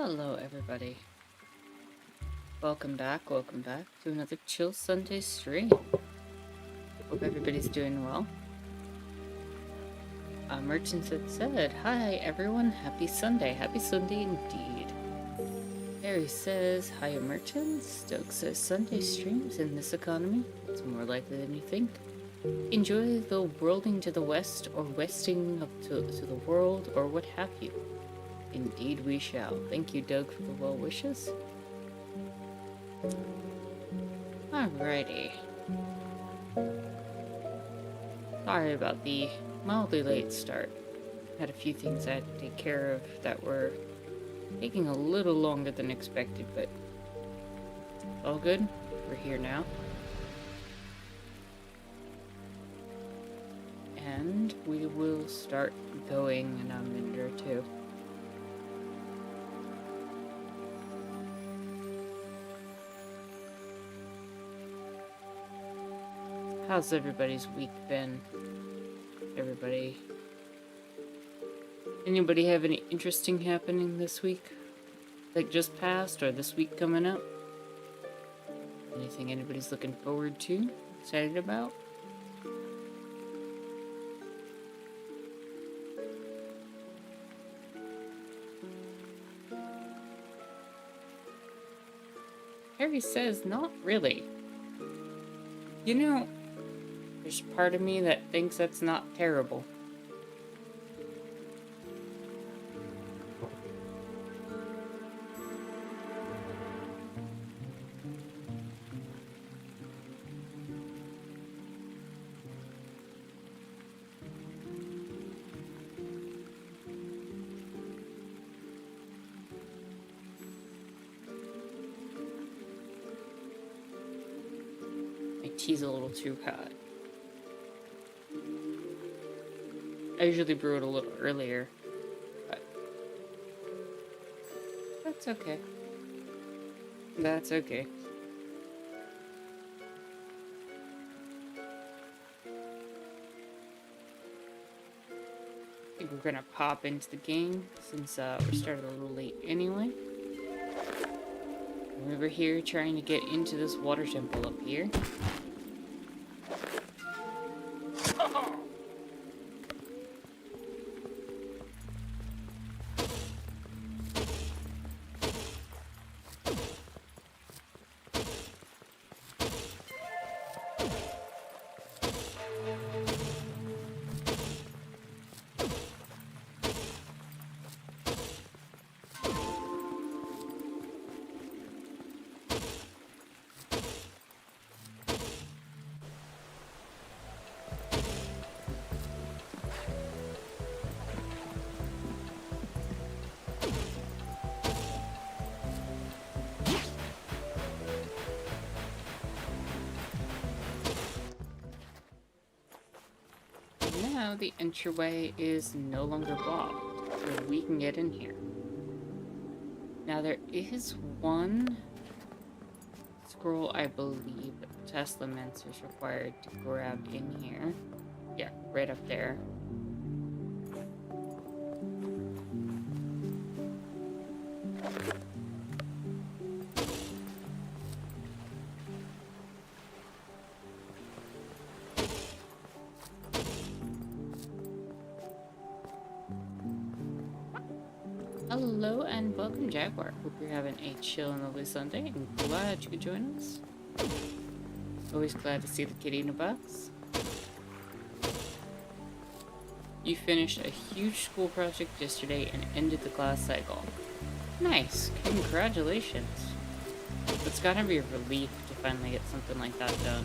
Hello, everybody. Welcome back to another Chill Sunday stream. Hope everybody's doing well. Merchants had said, hi everyone, happy Sunday indeed. Harry says, hiya merchants. Stoke says, Sunday streams in this economy, it's more likely than you think. Enjoy the worlding to the west, or westing up to the world, or what have you. Indeed we shall. Thank you, Doug, for the well wishes. Alrighty. Sorry about the mildly late start. Had a few things I had to take care of that were taking a little longer than expected, but all good. We're here now. And we will start going in a minute or two. How's everybody's week been? Anybody have any interesting happening this week? Like just passed or this week coming up? Anything anybody's looking forward to? Excited about? Harry says, not really. You know, there's part of me that thinks that's not terrible. My tea's a little too hot. I usually brew it a little earlier, but that's okay. That's okay. I think we're gonna pop into the game since we started a little late anyway. I'm over here trying to get into this water temple up here. Now the entryway is no longer blocked, so we can get in here. Now there is one scroll, I believe, Teslamancer is required to grab in here. Yeah, right up there. Hello and welcome, Jaguar. Hope you're having a chill and lovely Sunday, and glad you could join us. Always glad to see the kitty in a box. You finished a huge school project yesterday and ended the class cycle. Nice, congratulations. It's gotta be a relief to finally get something like that done.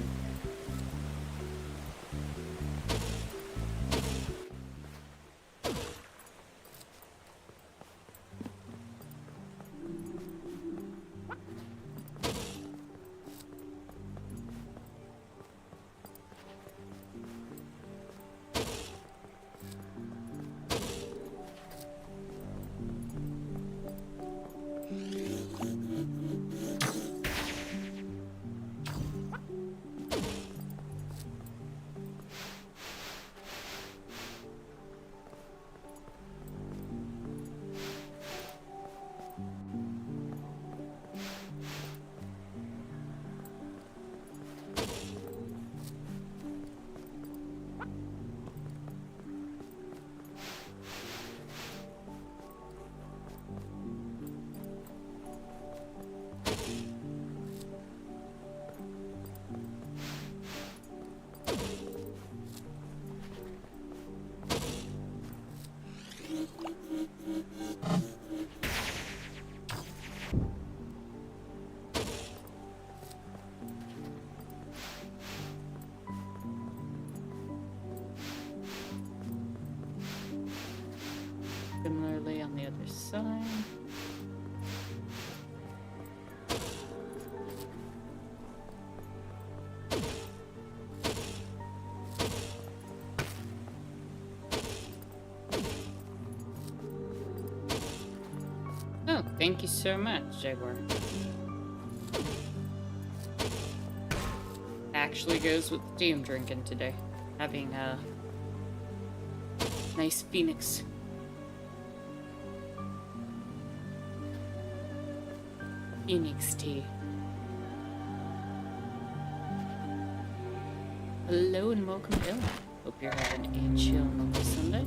Similarly on the other side. Oh, thank you so much, Jaguar. Actually goes with the tea I'm drinking today. Having a nice Phoenix. Phoenix tea. Hello and welcome, Bill. Hope you're having a chill and lovely Sunday.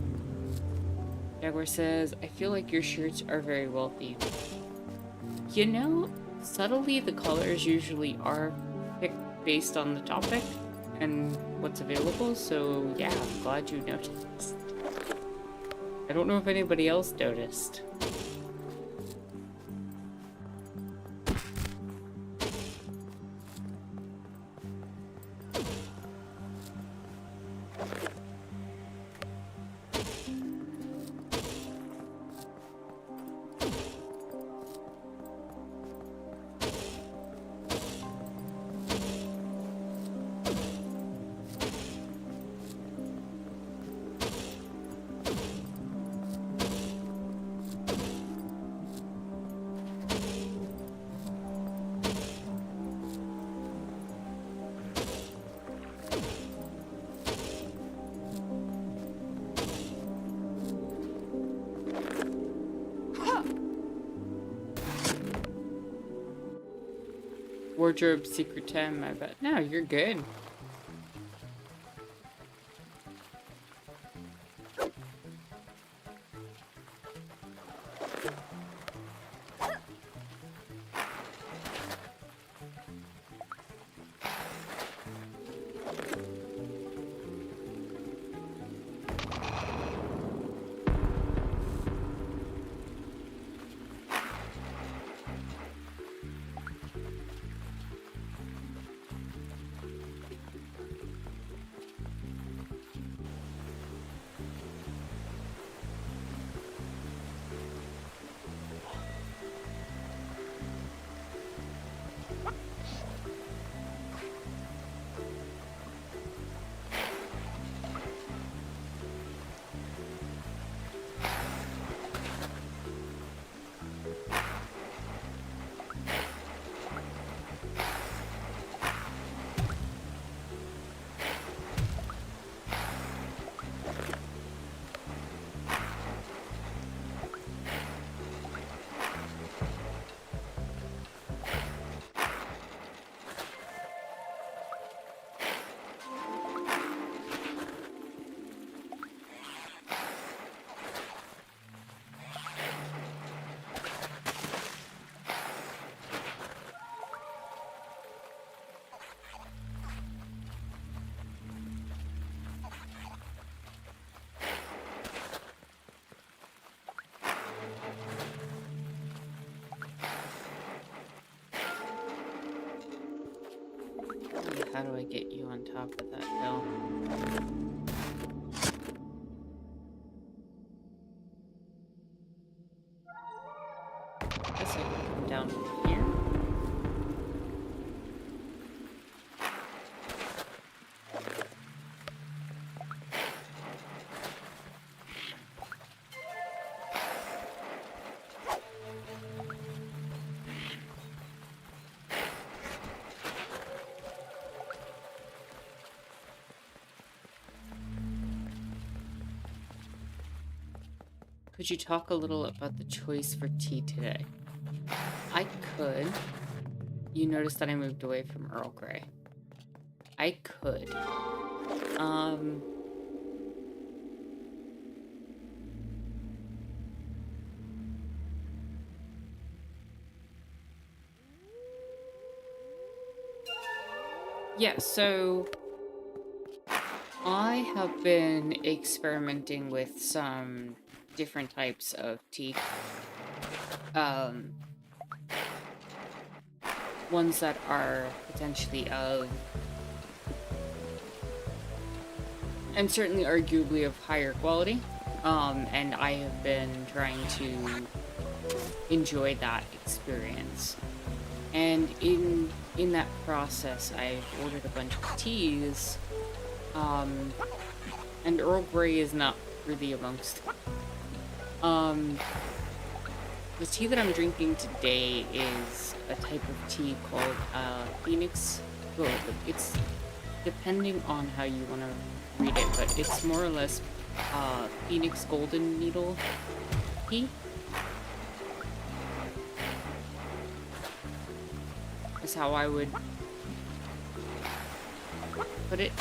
Jaguar says, I feel like your shirts are very well themed. You know, subtly the colors usually are picked based on the topic and what's available, so yeah, I'm glad you noticed. I don't know if anybody else noticed. Wardrobe secret 10, I bet. No, you're good. How do I get you on top of that hill? Guess I can come down from here. Could you talk a little about the choice for tea today? I could. You noticed that I moved away from Earl Grey. I could. Yeah, so I have been experimenting with some different types of tea. Ones that are potentially of, and certainly arguably of higher quality, And I have been trying to enjoy that experience. And in that process, I've ordered a bunch of teas, and Earl Grey is not really amongst them. The tea that I'm drinking today is a type of tea called Phoenix. Well, it's depending on how you want to read it, but it's more or less Phoenix Golden Needle tea. Is how I would put it.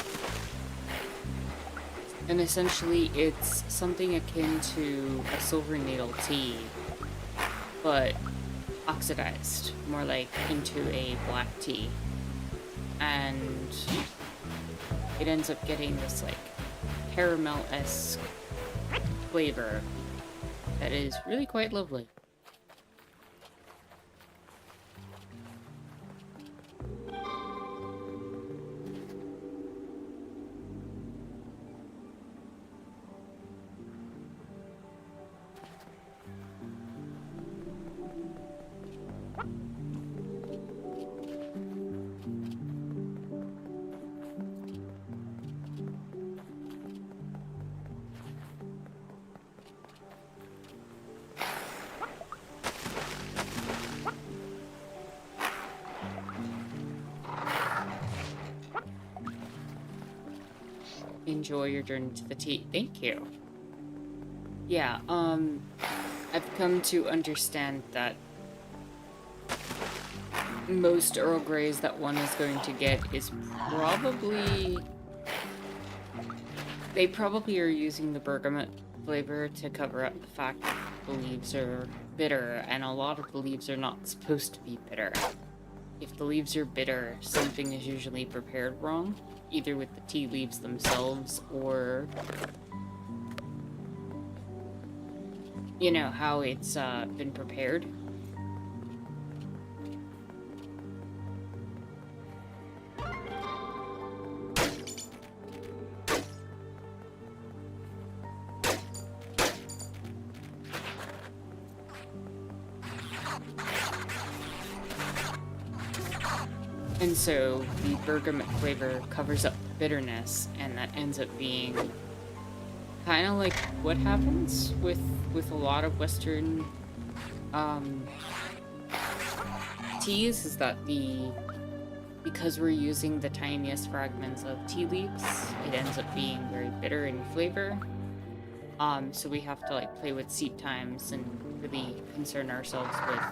And essentially, it's something akin to a silver needle tea, but oxidized, more like into a black tea. And it ends up getting this like caramel-esque flavor that is really quite lovely. Enjoy your journey to the tea. Thank you. Yeah, I've come to understand that most Earl Greys that one is going to get is probably... They probably are using the bergamot flavor to cover up the fact that the leaves are bitter, and a lot of the leaves are not supposed to be bitter. If the leaves are bitter, something is usually prepared wrong, either with the tea leaves themselves or, you know, how it's been prepared. And so the bergamot flavor covers up the bitterness, and that ends up being kind of like what happens with a lot of Western teas, is that because we're using the tiniest fragments of tea leaves, it ends up being very bitter in flavor. So we have to like play with seed times and really concern ourselves with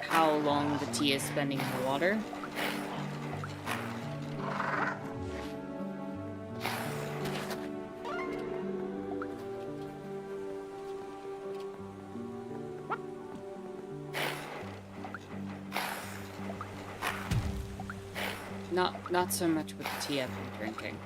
how long the tea is spending in the water. Not so much with the tea I've been drinking.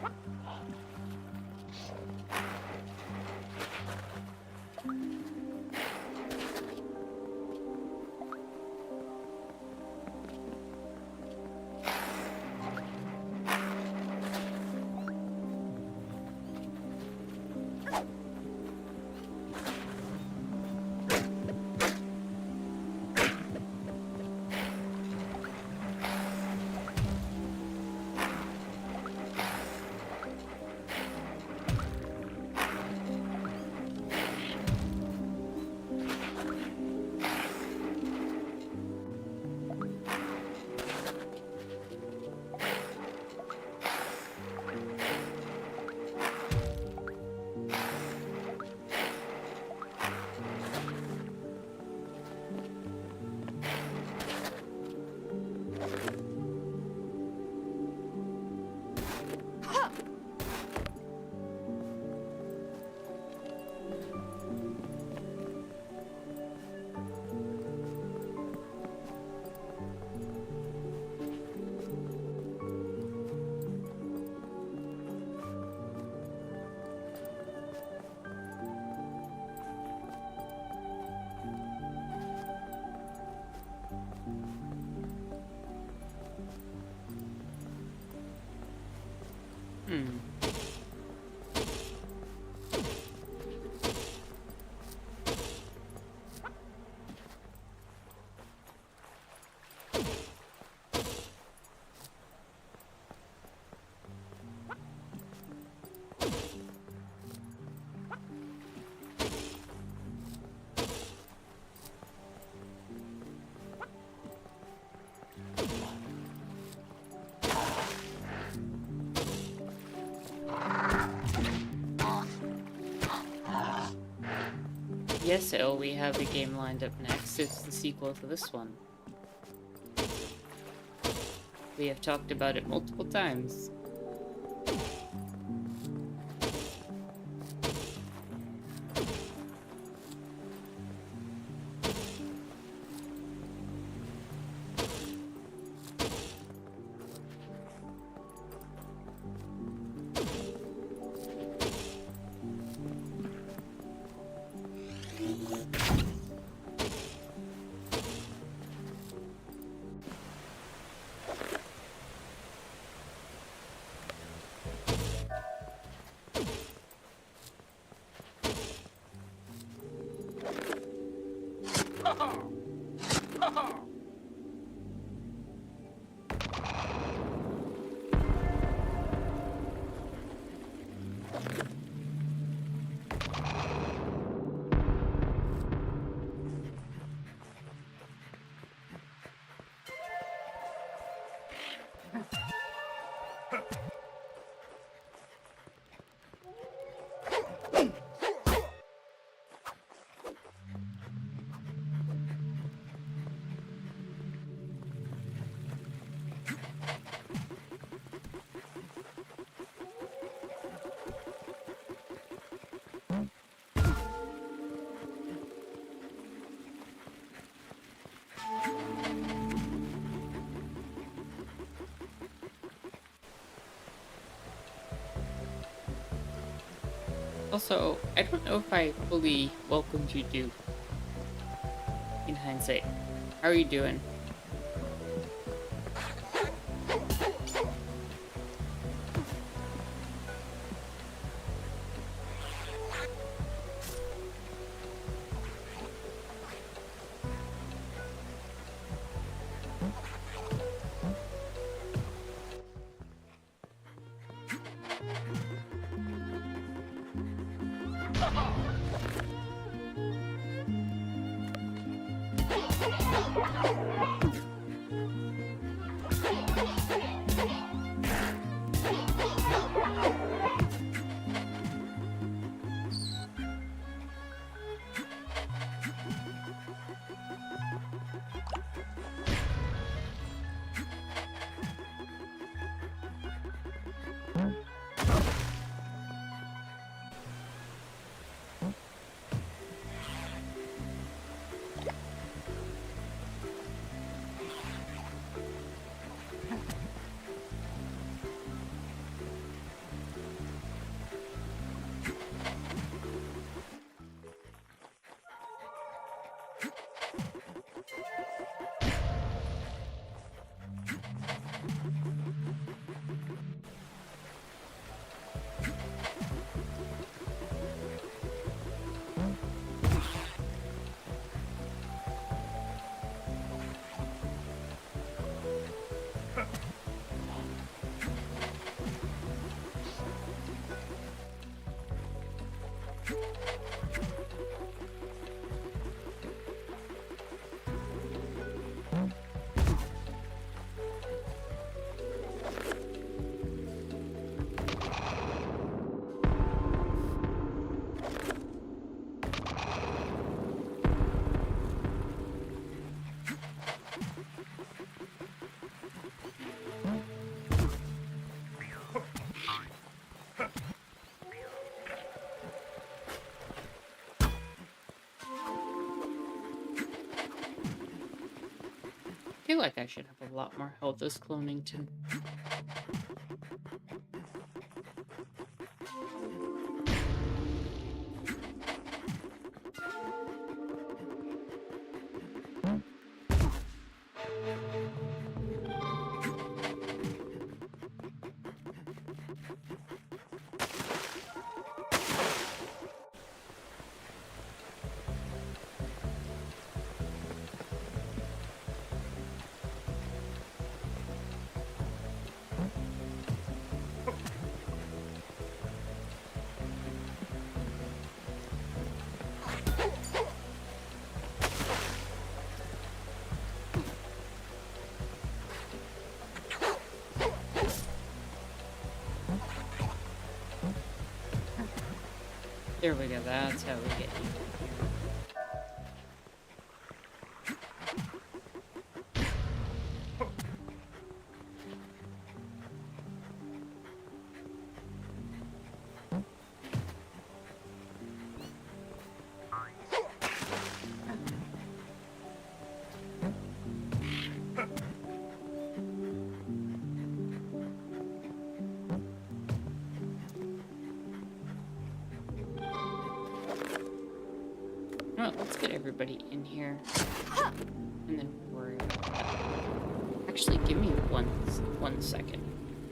Yes, Elle, we have a game lined up next. It's the sequel to this one. We have talked about it multiple times. Also, I don't know if I fully welcomed you, Duke. In hindsight, how are you doing? I feel like I should have a lot more health as Clonington. There we go, that's how we get you. Well, let's get everybody in here. And then worry about that. Actually, give me one second.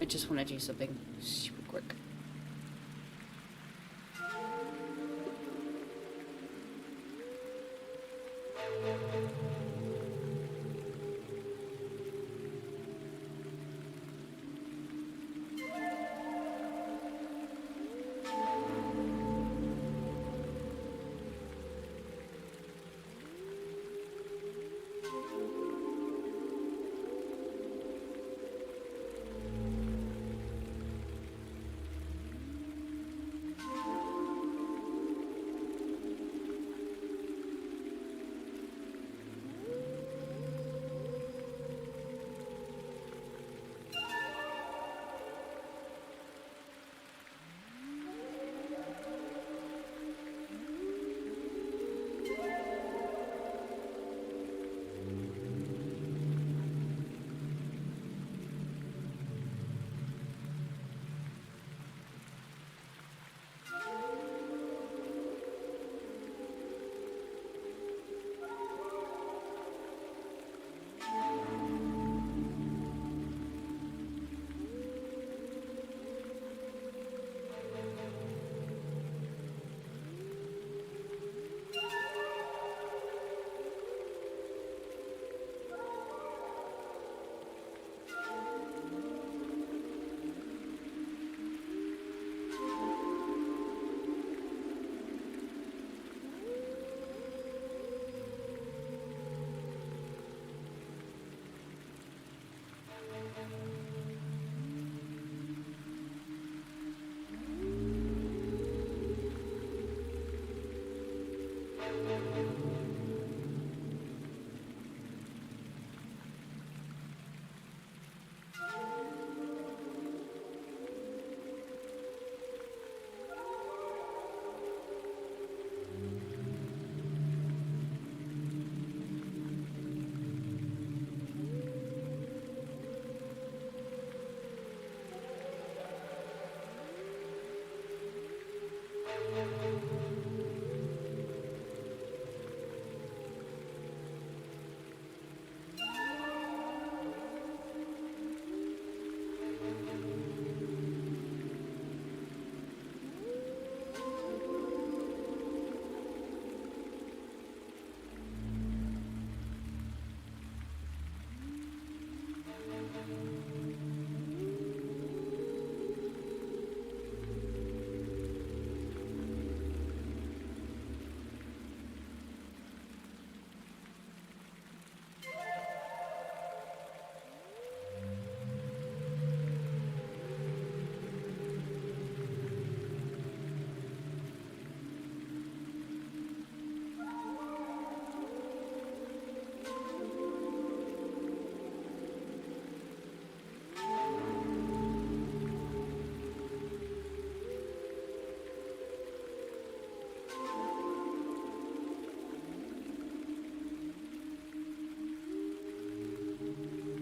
I just want to do something super quick.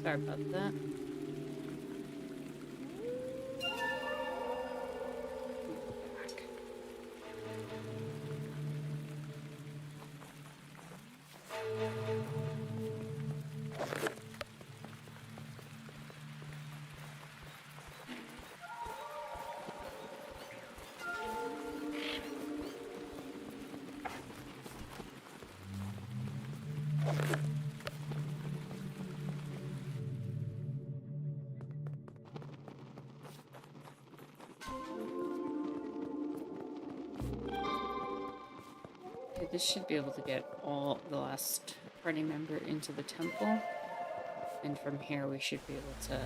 Sorry about that. Okay, this should be able to get all the last party member into the temple. And from here we should be able to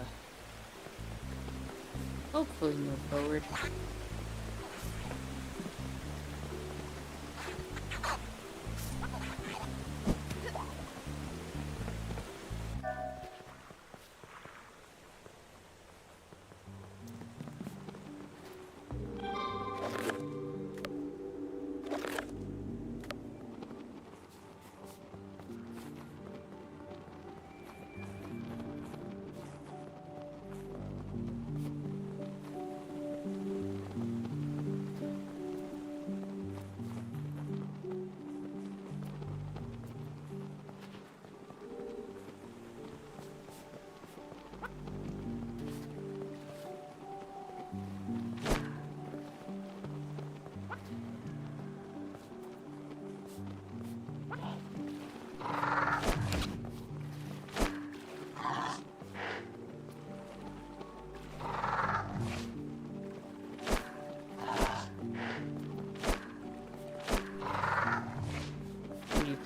hopefully move forward.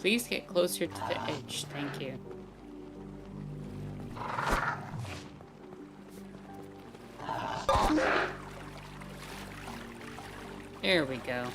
Please get closer to the edge. Thank you. There we go.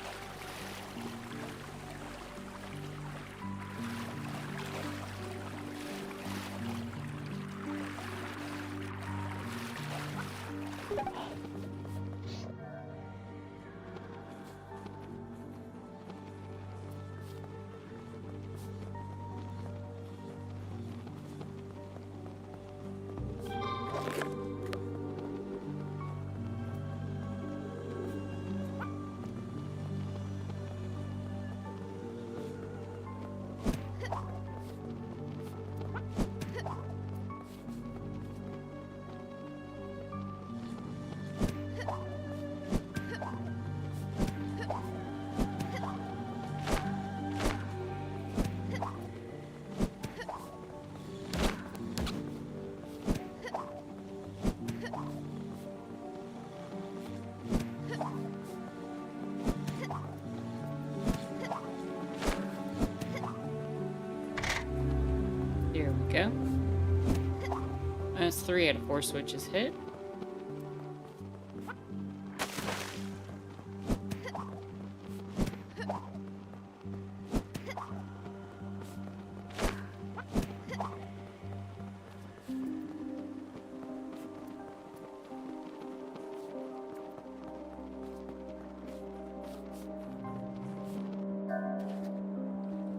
There we go. That's 3 out of 4 switches hit.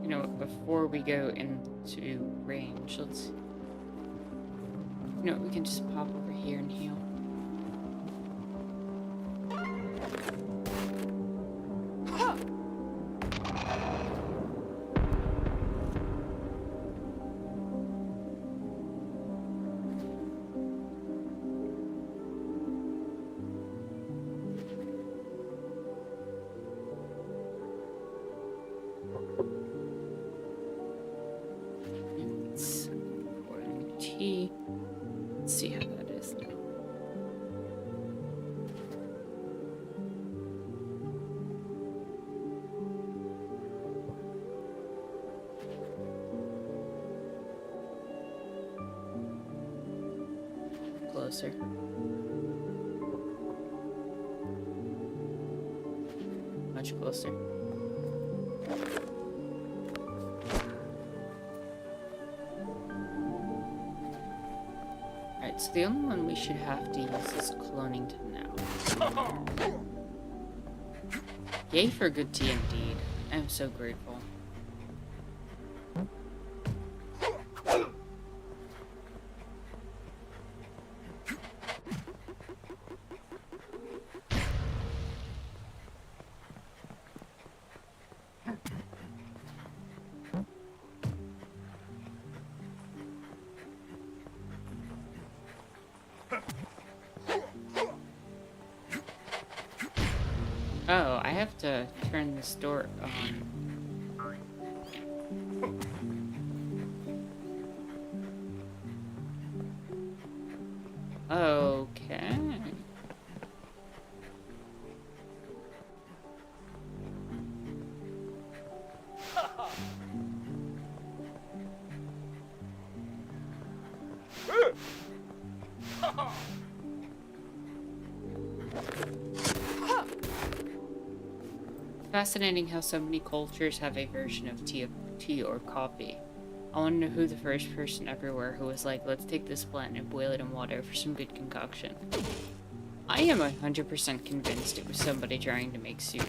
You know, before we go into range, let's... You know, we can just pop over here and heal. Let's see how that is now. Closer. Much closer. So the only one we should have to use is Clonington now. Yay for good tea indeed. I'm so grateful. Oh, I have to turn this door on. Okay. Fascinating how so many cultures have a version of tea or coffee. I want to know who the first person everywhere who was like, let's take this plant and boil it in water for some good concoction. I am 100% convinced it was somebody trying to make soup.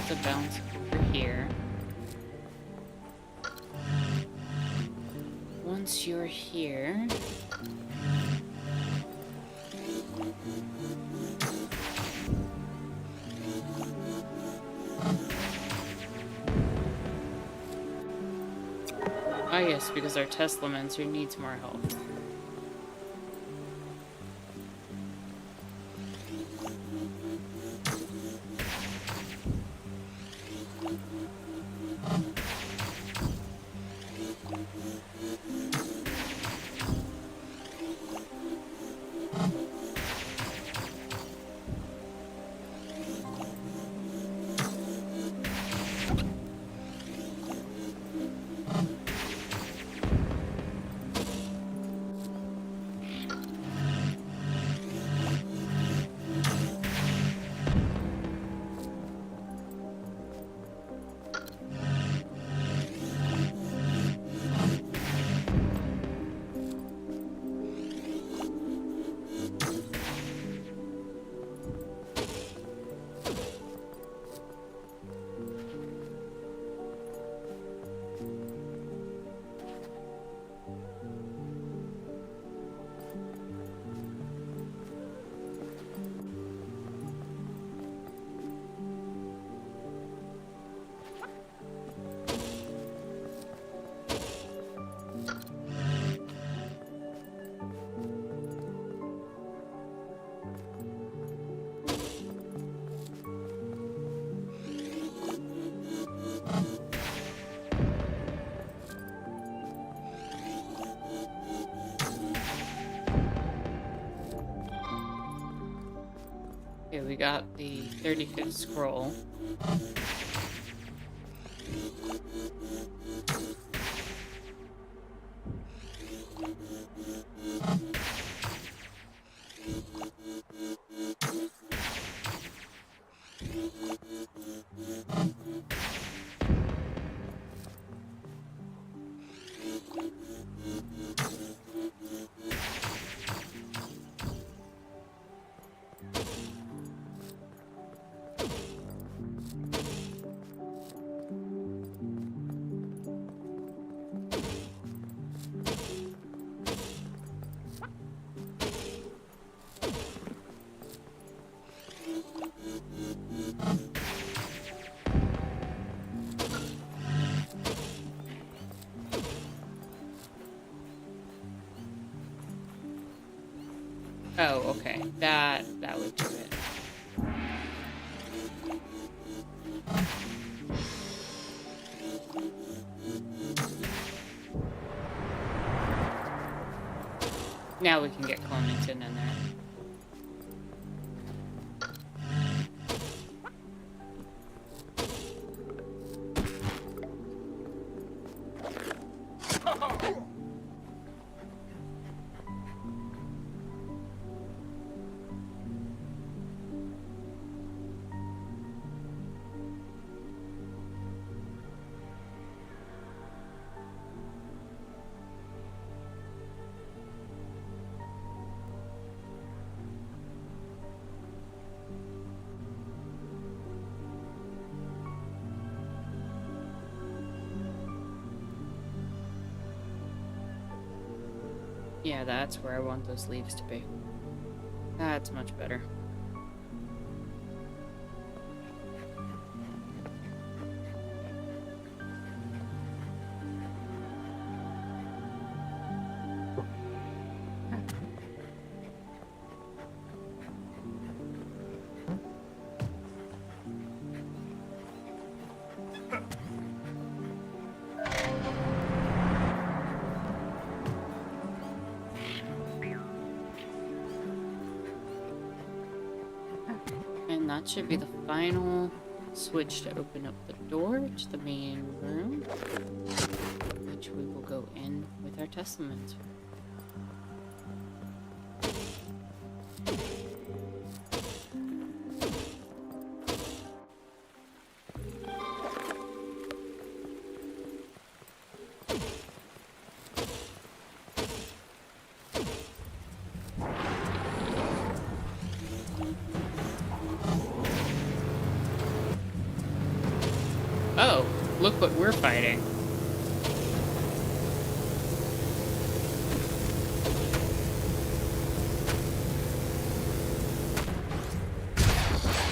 have to bounce over here. Once you're here... Ah, yes, because our Teslamancer needs more health. Okay, we got the 35th scroll. Oh, okay. That would do it. Now we can get Clemington in there. Yeah, that's where I want those leaves to be. That's much better. And that should be the final switch to open up the door to the main room, which we will go in with our Teslamancer. look what we're fighting.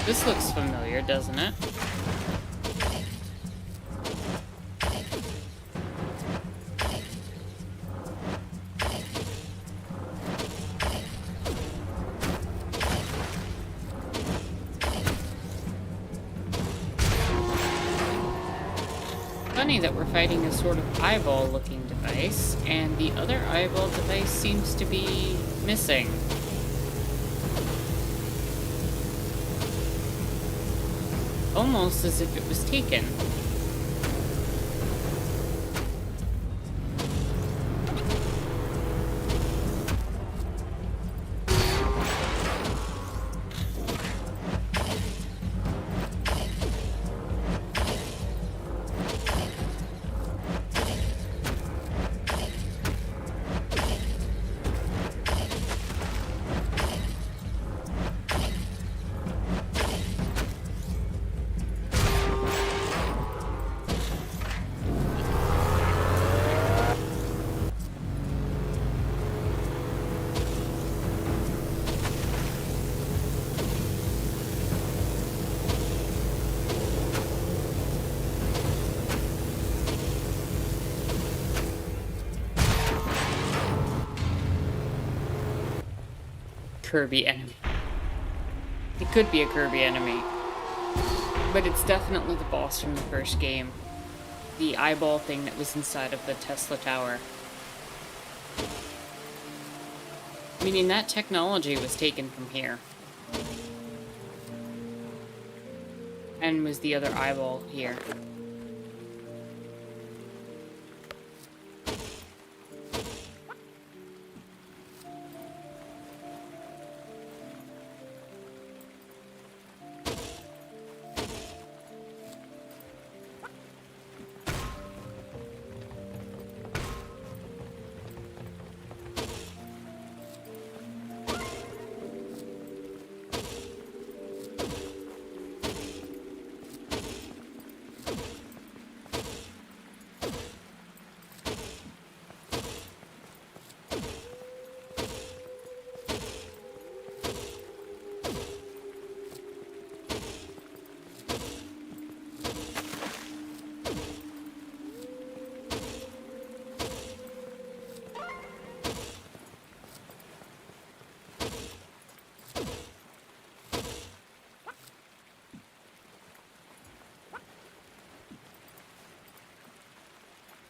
This looks familiar, doesn't it? Funny that we're fighting a sort of eyeball-looking device, and the other eyeball device seems to be missing. Almost as if it was taken. Kirby enemy. It could be a Kirby enemy, but it's definitely the boss from the first game. The eyeball thing that was inside of the Tesla Tower. Meaning that technology was taken from here. And was the other eyeball here.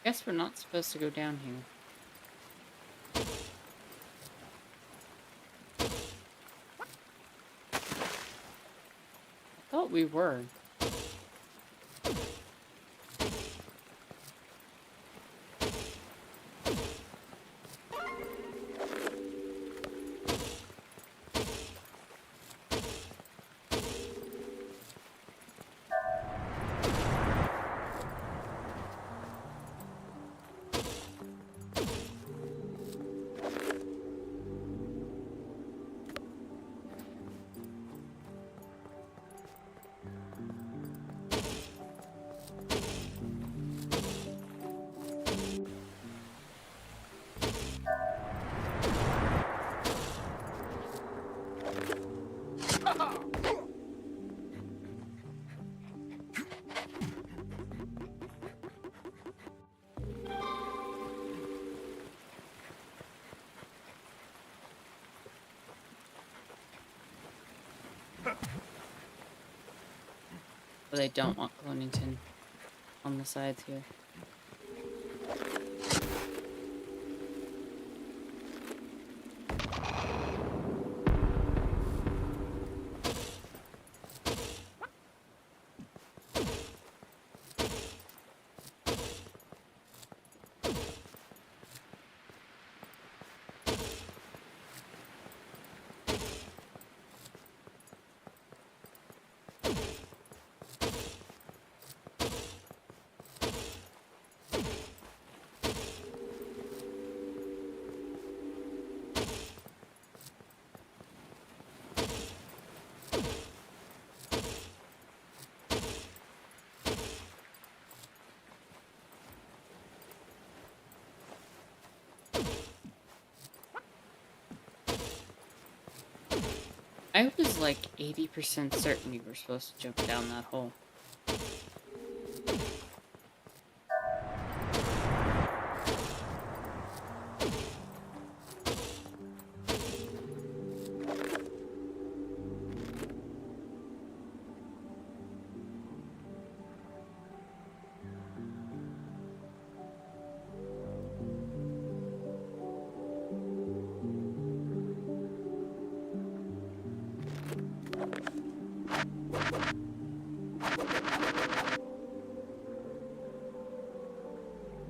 Guess we're not supposed to go down here. I thought we were. But I don't want Clonington on the sides here. I was like 80% certain you were supposed to jump down that hole.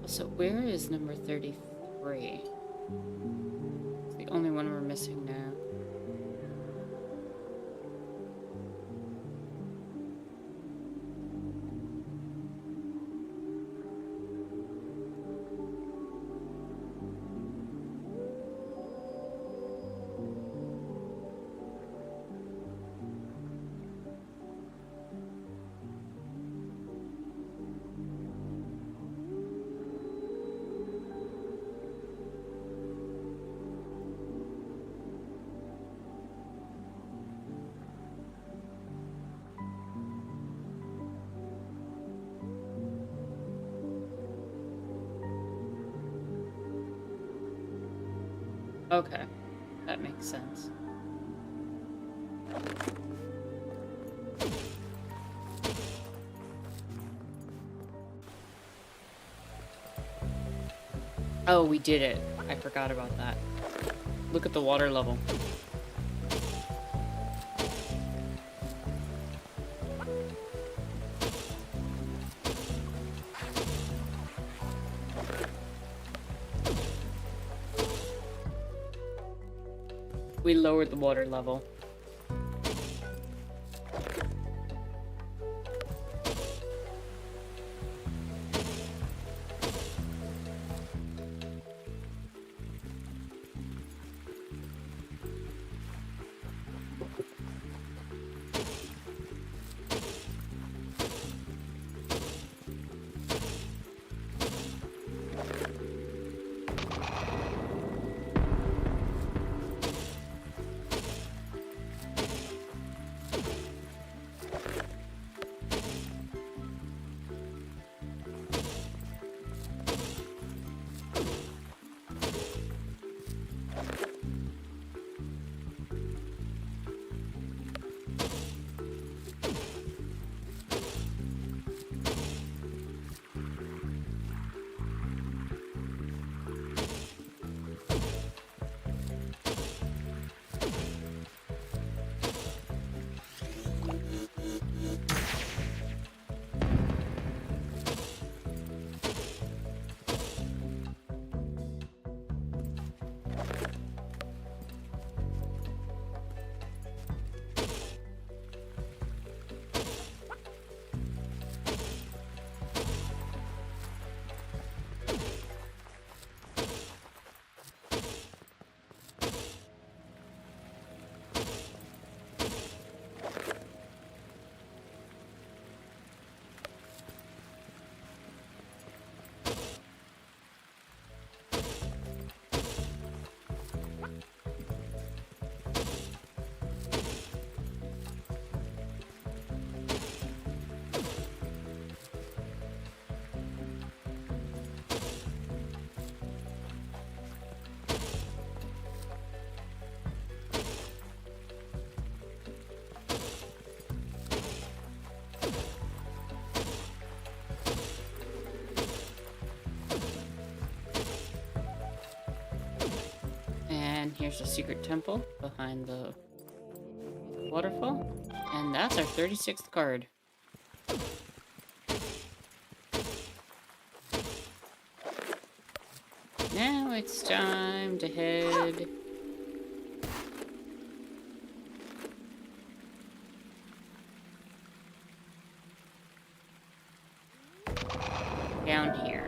So where is number 33? It's the only one we're missing now. Okay, that makes sense. Oh, we did it. I forgot about that. Look at the water level. We lowered the water level. And here's the secret temple behind the waterfall. And that's our 36th card. Now it's time to head down here.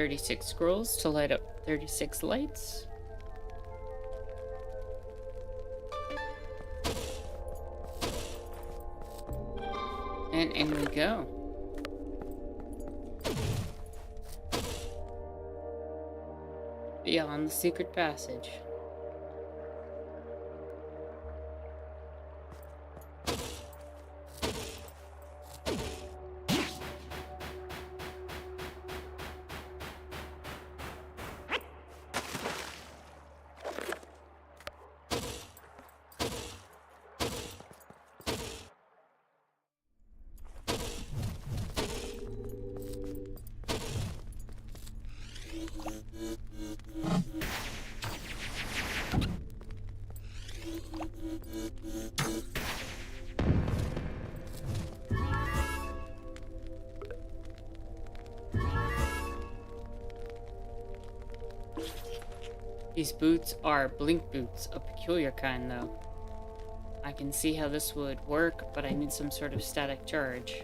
36 scrolls to light up 36 lights. And in we go. Beyond the secret passage. These boots are blink boots, a peculiar kind though. I can see how this would work, but I need some sort of static charge.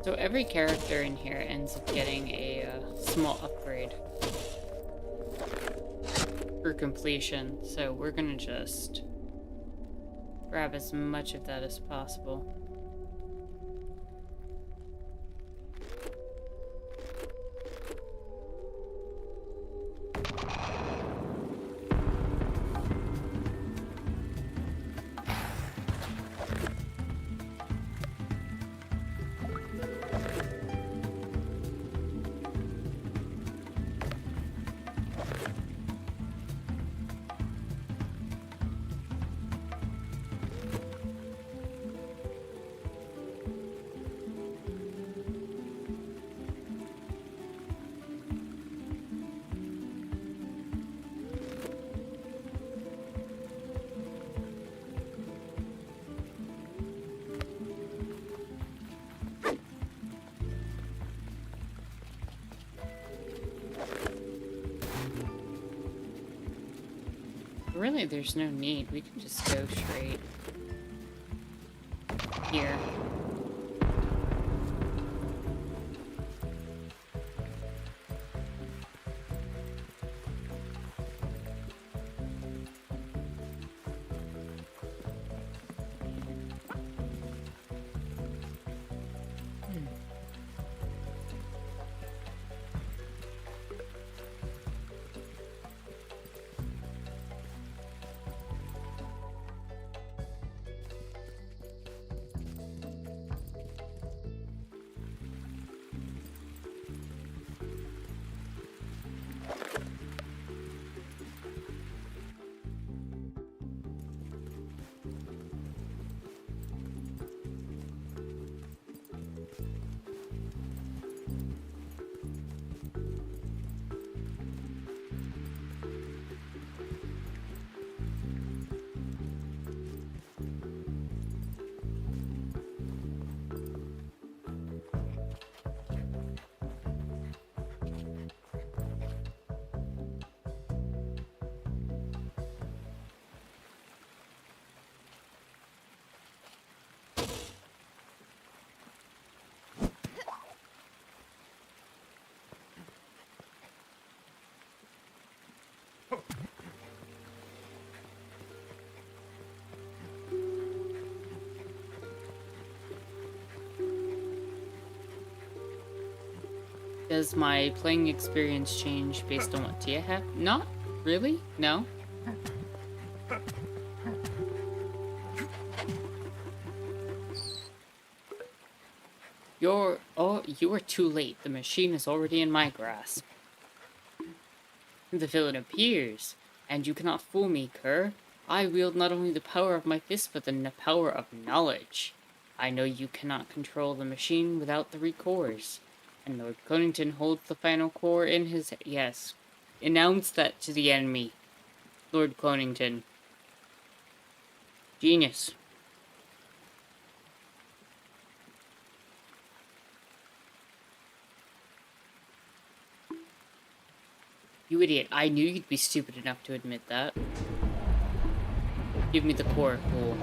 So every character in here ends up getting a small upgrade for completion. So we're gonna just grab as much of that as possible. Really, there's no need. We can just go straight here. Does my playing experience change based on what Tia had? Not really, no. You are too late. The machine is already in my grasp. The villain appears, and you cannot fool me, Kerr. I wield not only the power of my fist, but the power of knowledge. I know you cannot control the machine without the 3 cores. And Lord Conington holds the final core in his... Yes. Announce that to the enemy. Lord Conington. Genius. You idiot. I knew you'd be stupid enough to admit that. Give me the core, fool.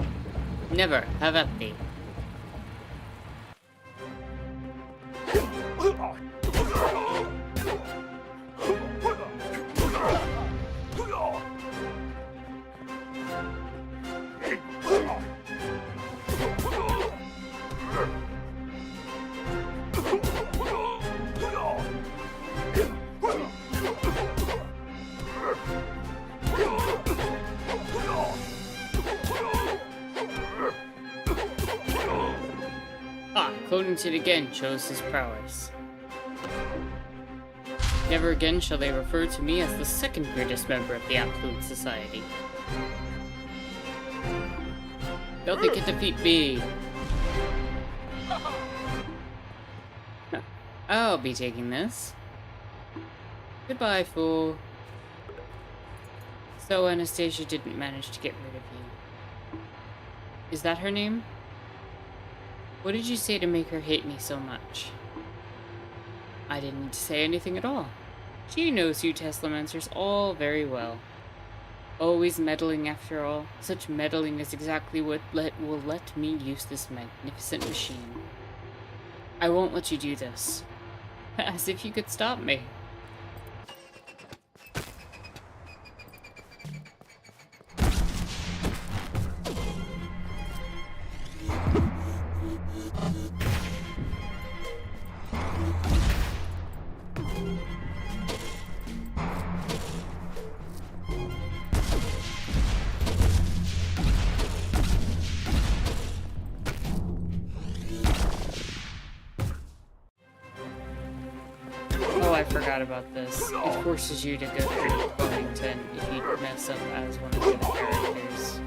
Never. Have at thee. Conington again shows his prowess. Never again shall they refer to me as the second greatest member of the Affluent Society. Nothing can defeat me. I'll be taking this. Goodbye, fool. So Anastasia didn't manage to get rid of you. Is that her name? What did you say to make her hate me so much? I didn't need to say anything at all. She knows you Teslamancers all very well. Always meddling after all. Such meddling is exactly what will let me use this magnificent machine. I won't let you do this. As if you could stop me. I forgot about this. It forces you to go through Conington if you mess up as one of the characters.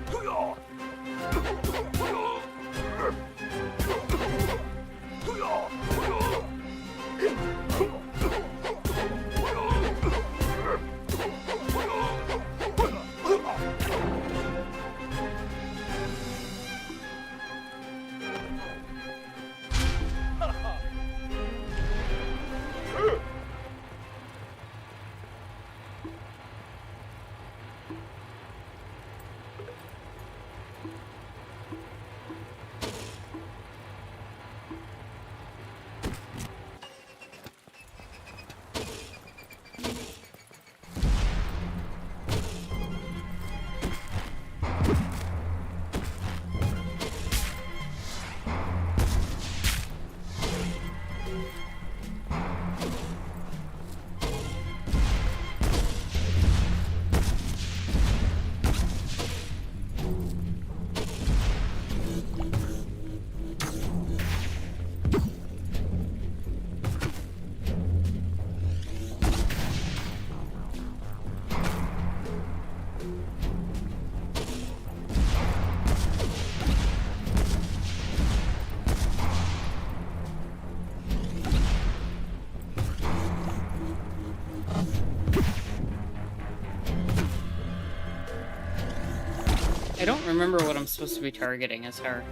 I don't remember what I'm supposed to be targeting as her.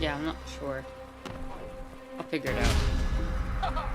Yeah, I'm not sure. I'll figure it out.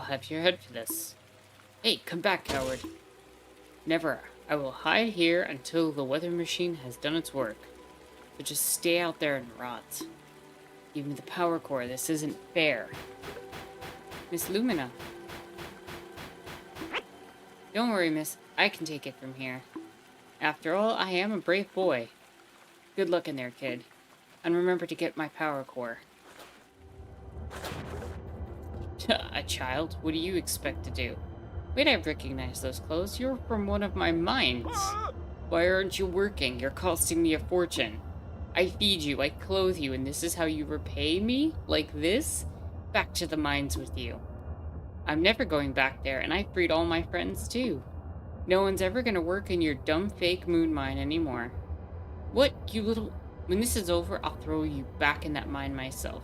have your head for this. Hey, come back, coward. Never. I will hide here until the weather machine has done its work. But just stay out there and rot. Give me the power core. This isn't fair. Miss Lumina. Don't worry, miss. I can take it from here. After all, I am a brave boy. Good luck in there, kid. And remember to get my power core. A child? What do you expect to do? Wait, I recognize those clothes. You're from one of my mines. Why aren't you working? You're costing me a fortune. I feed you, I clothe you, and this is how you repay me? Like this? Back to the mines with you. I'm never going back there, and I freed all my friends too. No one's ever gonna work in your dumb fake moon mine anymore. What, you little... When this is over, I'll throw you back in that mine myself.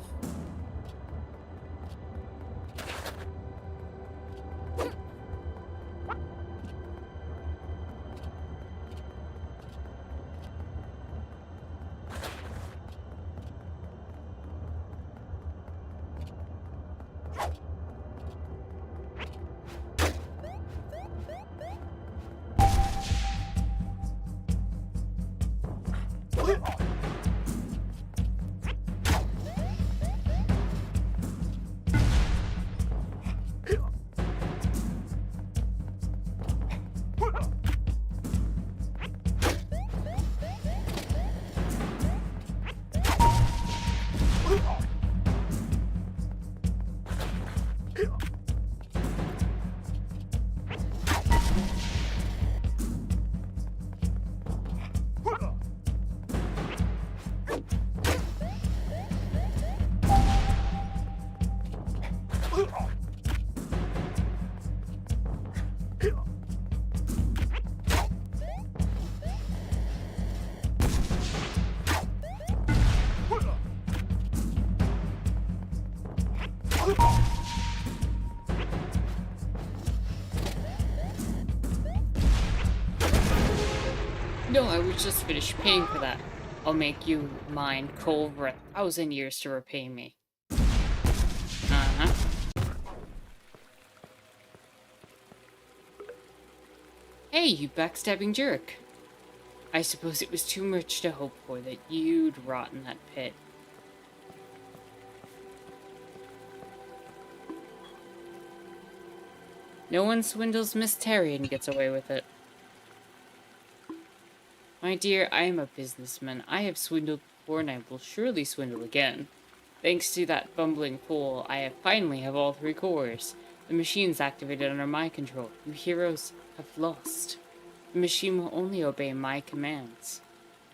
No, I was just finished paying for that. I'll make you mine coal for 1,000 years to repay me. Uh-huh. Hey, you backstabbing jerk. I suppose it was too much to hope for that you'd rot in that pit. No one swindles Miss Terry and gets away with it. My dear, I am a businessman. I have swindled before and I will surely swindle again. Thanks to that bumbling fool, I finally have all 3 cores. The machine's activated under my control. You heroes have lost. The machine will only obey my commands.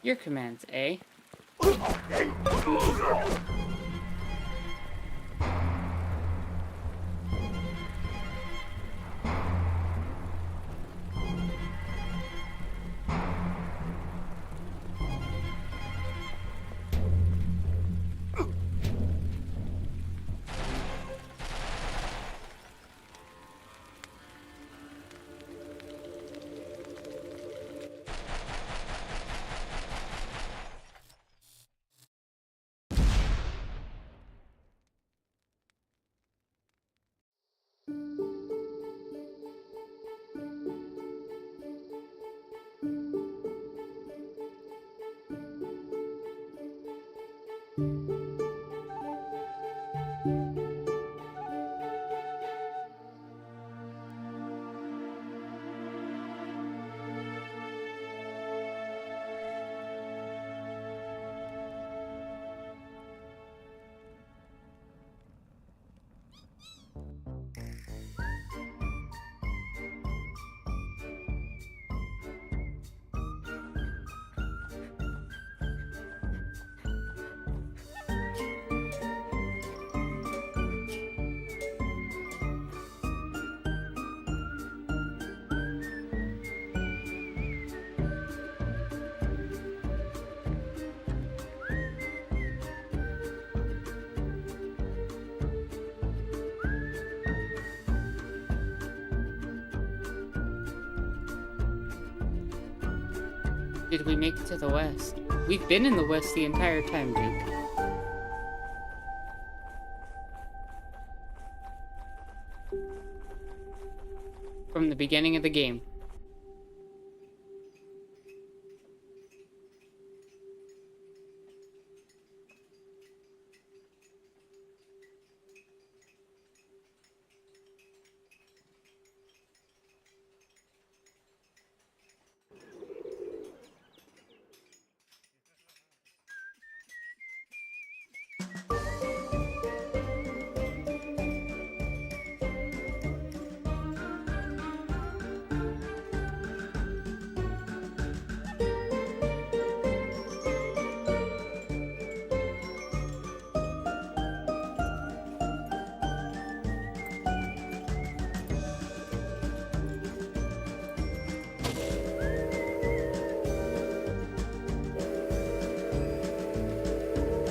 Your commands, eh? Did we make it to the west? We've been in the west the entire time, Duke. beginning of the game.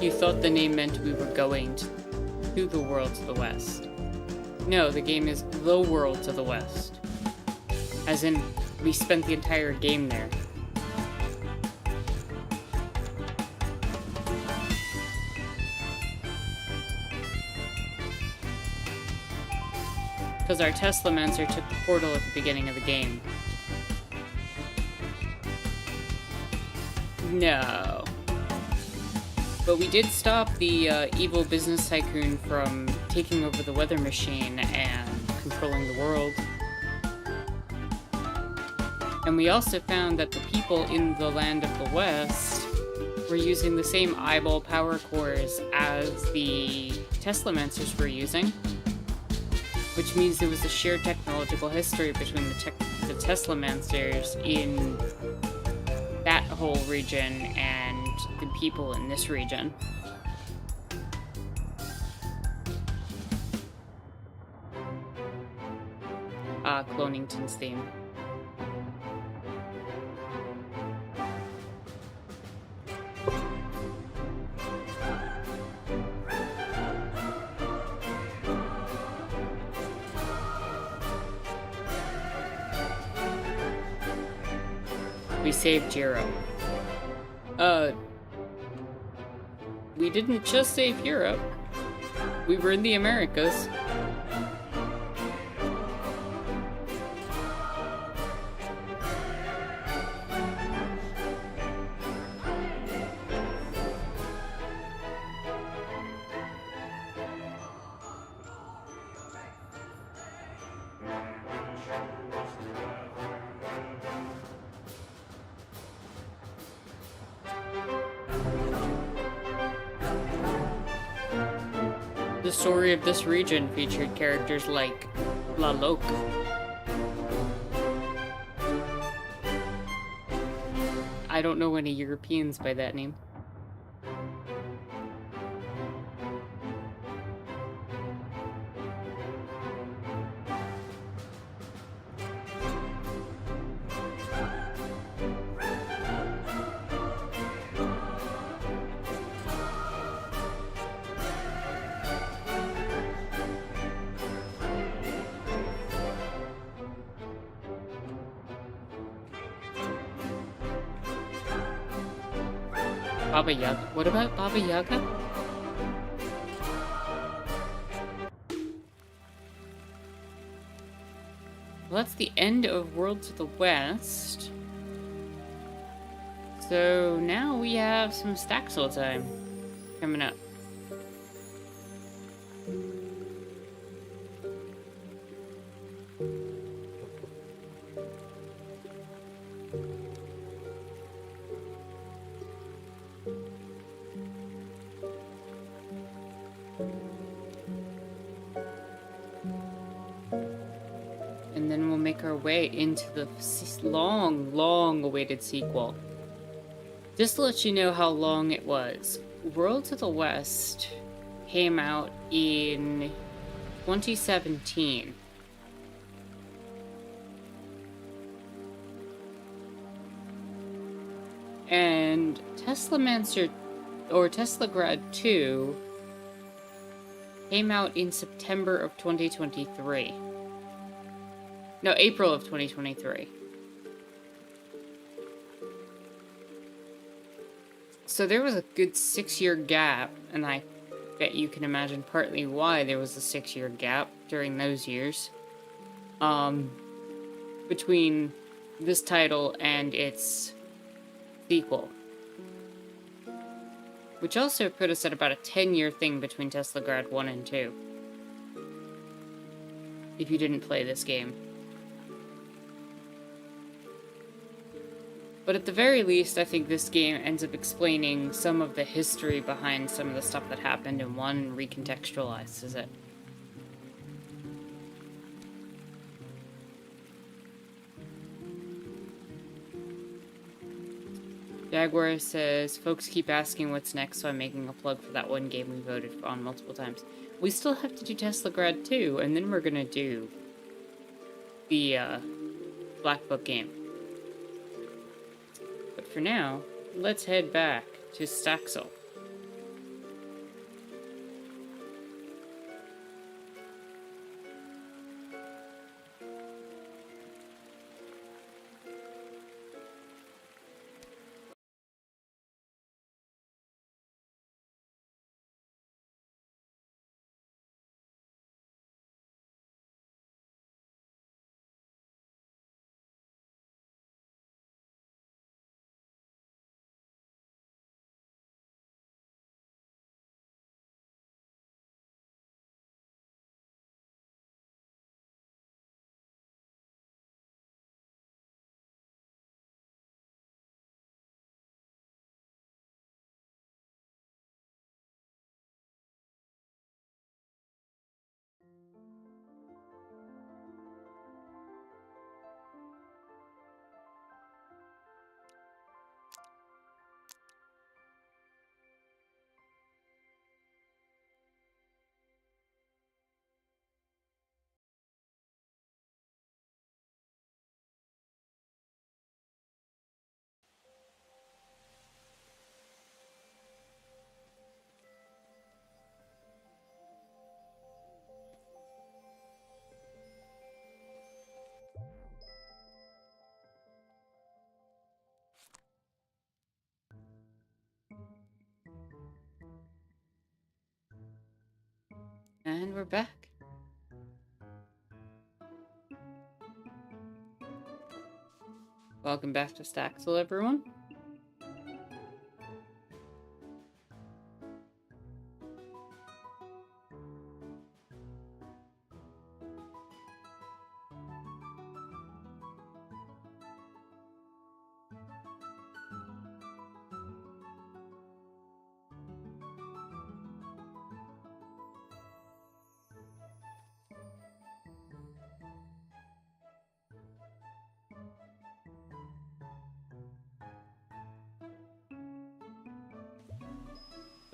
You thought the name meant we were going to the world to the west. No, the game is the world to the west. As in, we spent the entire game there. Because our Teslamancer took the portal at the beginning of the game. No. But we did stop the evil business tycoon from taking over the weather machine and controlling the world. And we also found that the people in the land of the West were using the same eyeball power cores as the Teslamancers were using. Which means there was a shared technological history between the Teslamancers in that whole region and the people in this region. Clonington's theme. We saved Jiro. We didn't just save Europe. We were in the Americas. The story of this region featured characters like La Loque. I don't know any Europeans by that name. Baba Yaga? What about Baba Yaga? Well, that's the end of World to the West. So now we have some Staxel time coming up. And then we'll make our way into the long awaited sequel. Just to let you know how long it was, World to the West came out in 2017. And Teslamancer, or Teslagrad 2, came out in September of 2023. No, April of 2023. So there was a good 6-year gap, and I bet you can imagine partly why there was a 6-year gap during those years. between this title and its sequel. Which also put us at about a 10-year thing between Teslagrad 1 and 2. If you didn't play this game. But at the very least, I think this game ends up explaining some of the history behind some of the stuff that happened, and 1 recontextualizes it. Jaguar says, folks keep asking what's next, so I'm making a plug for that one game we voted on multiple times. We still have to do Teslagrad 2, and then we're gonna do the Black Book game. But for now, let's head back to Staxel. And we're back. Welcome back to Staxel, everyone.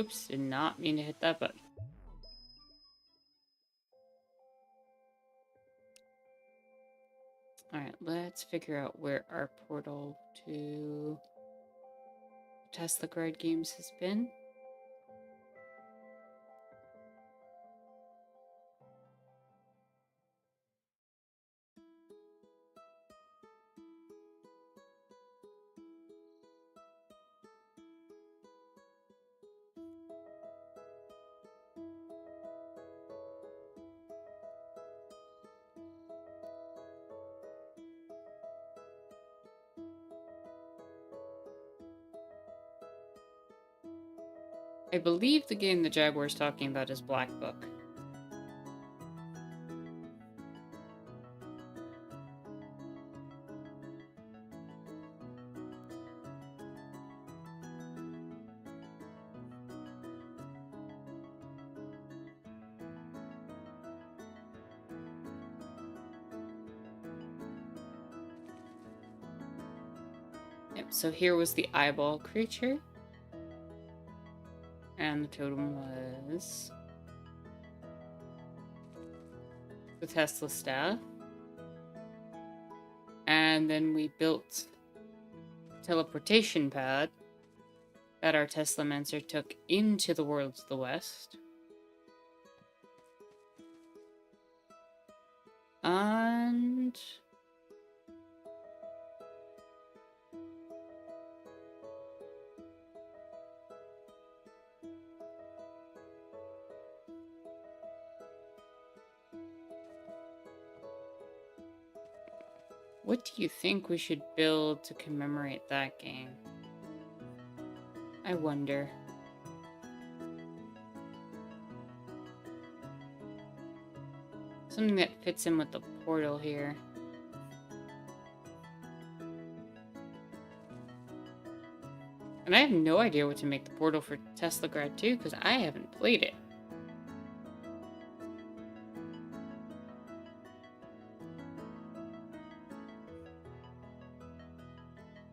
Oops, did not mean to hit that button. Alright, let's figure out where our portal to Teslagrad games has been. I believe the game the Jaguar's talking about is Black Book. Yep, so here was the eyeball creature. And the totem was the Tesla staff. And then we built a teleportation pad that our Teslamancer took into the worlds of the West. And What do you think we should build to commemorate that game? I wonder. Something that fits in with the portal here. And I have no idea what to make the portal for Teslagrad 2 because I haven't played it.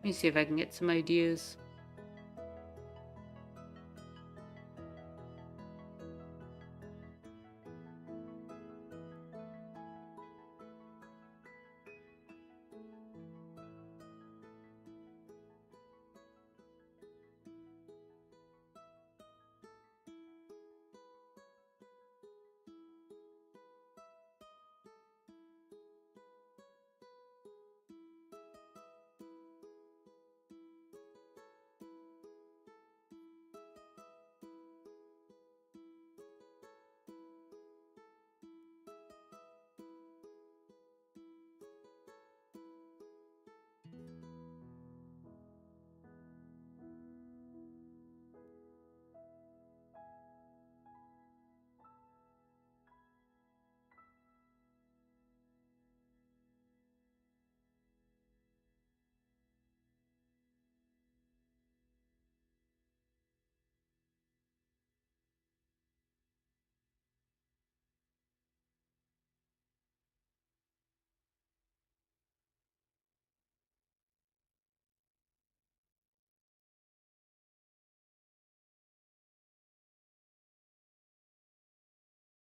Let me see if I can get some ideas.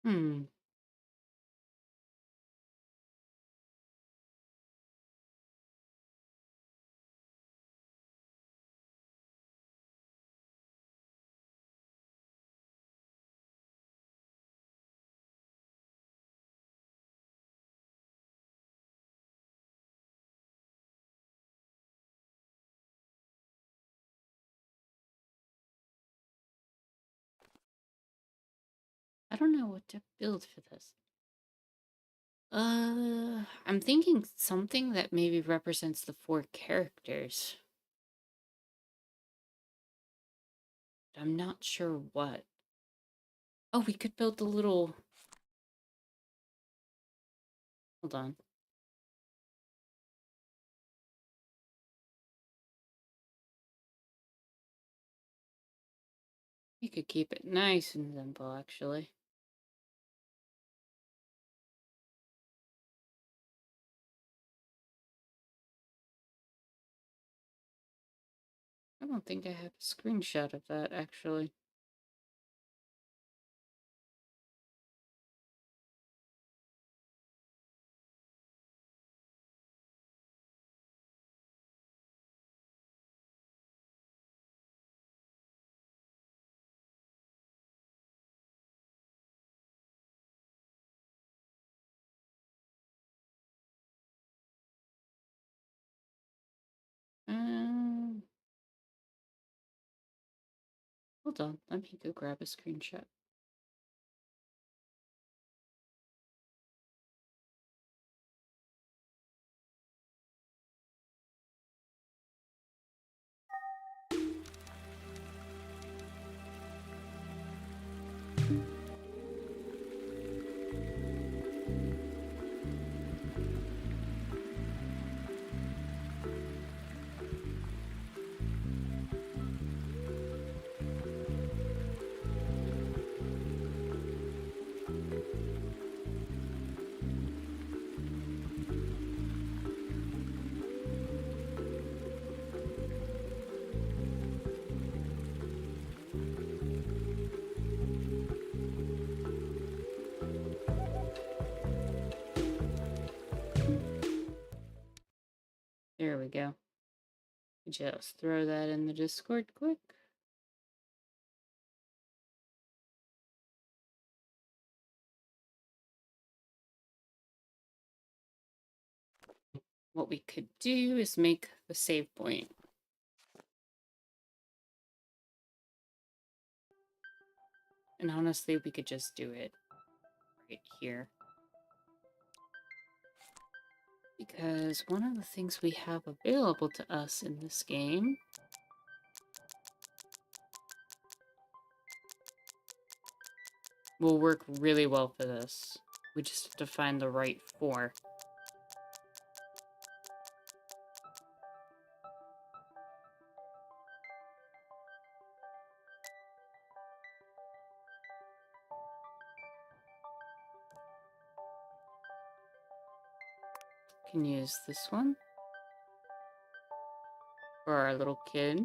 Hmm. I don't know what to build for this. I'm thinking something that maybe represents the four characters. I'm not sure what. Oh, we could build the little... Hold on. We could keep it nice and simple, actually. I don't think I have a screenshot of that, actually. Um, Hold on. Let me go grab a screenshot. There we go. Just throw that in the Discord quick. What we could do is make the save point. And honestly, we could just do it right here. Because one of the things we have available to us in this game will work really well for this. We just have to find the right four. Can use this one for our little kid.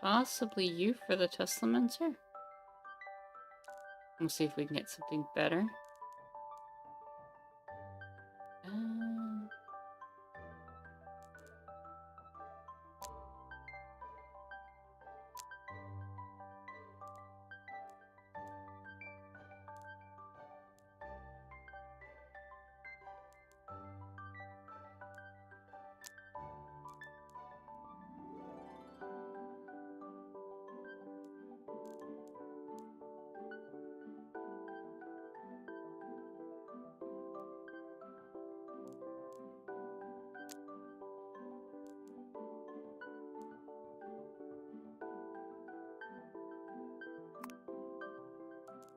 Possibly you for the Teslamancer. We'll see if we can get something better. Um,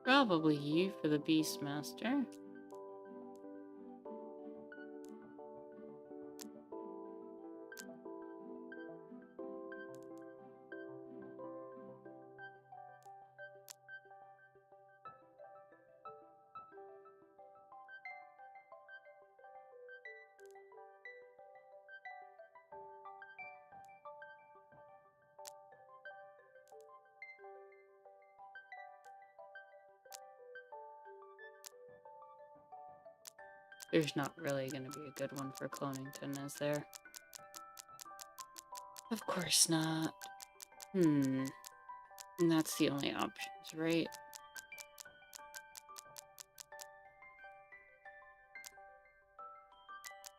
Probably you for the Beastmaster. There's not really going to be a good one for Clonington, is there? Of course not. And that's the only options, right?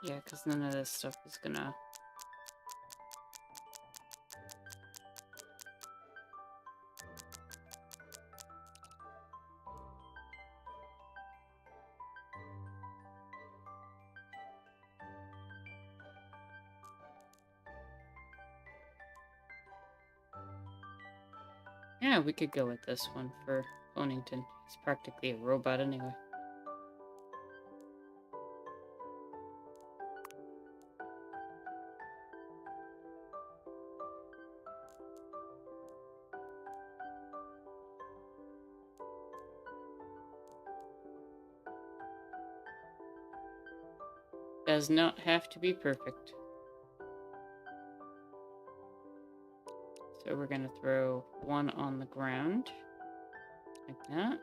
Yeah, because none of this stuff is gonna... Yeah, we could go with this one for Clonington. He's practically a robot anyway. Does not have to be perfect. So we're gonna throw one on the ground, like that.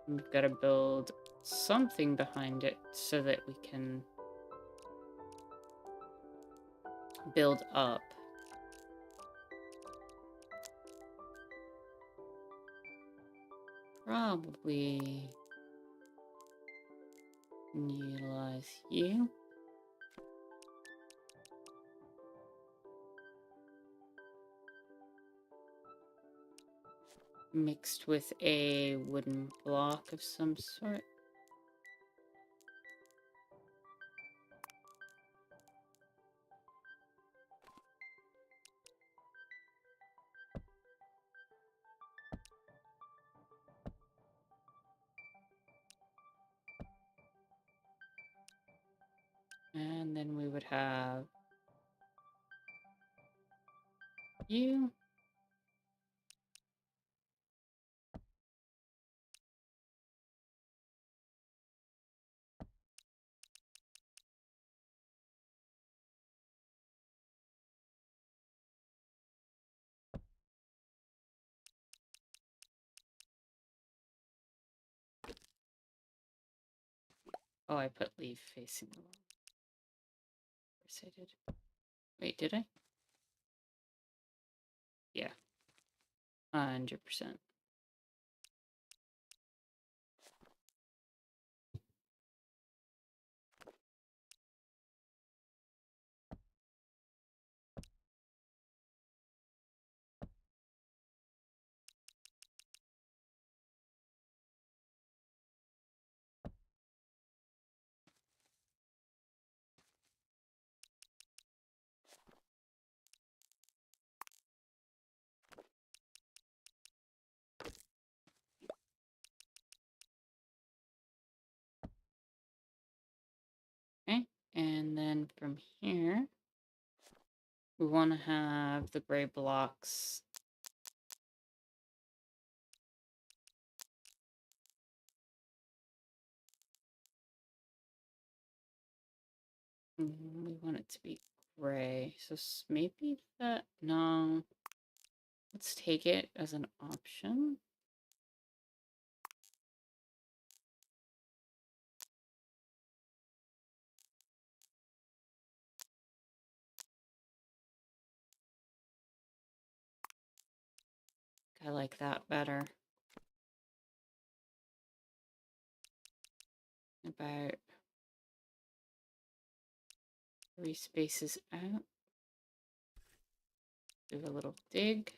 And we've got to build something behind it so that we can build up. Probably utilize you. Mixed with a wooden block of some sort. And then we would have you. Oh, I put leaf facing the wall. Of course I did. Wait, did I? Yeah. 100%. And then from here, we want to have the gray blocks. We want it to be gray. So maybe that, no. Let's take it as an option. I like that better. About 3 spaces out. Do a little dig.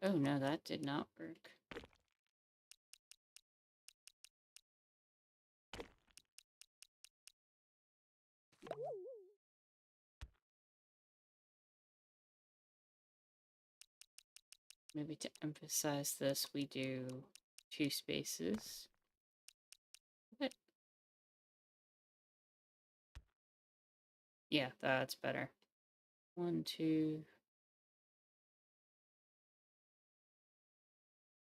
Oh no, that did not work. Maybe to emphasize this, we do 2 spaces. What? Yeah, that's better. 1, 2.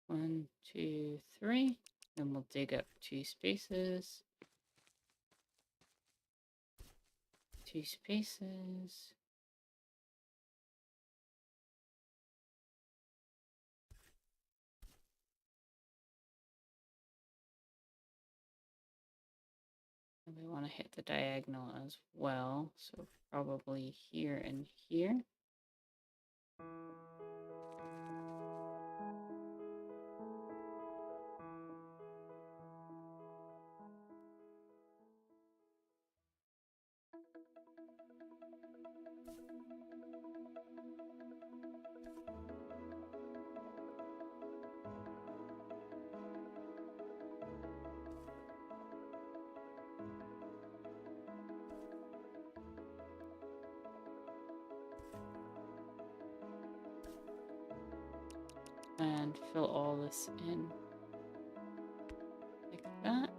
1, 2, 3. Then we'll dig up 2 spaces. 2 spaces. And we want to hit the diagonal as well. So probably here and here. And fill all this in like that.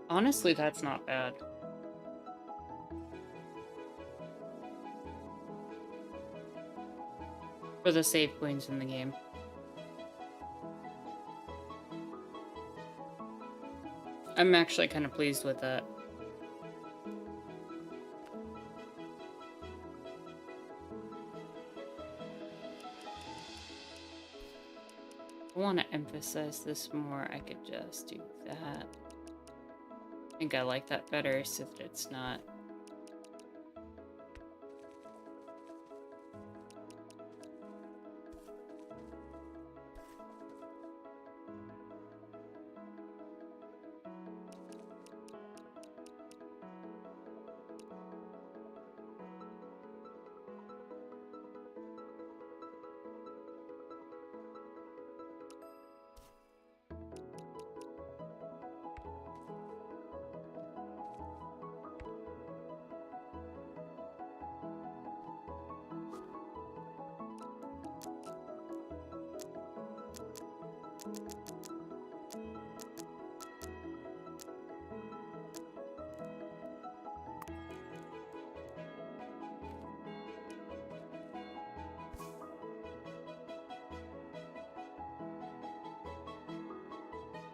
Honestly, that's not bad. For the save points in the game. I'm actually kind of pleased with that. I want to emphasize this more. I could just do that. I think I like that better so that it's not.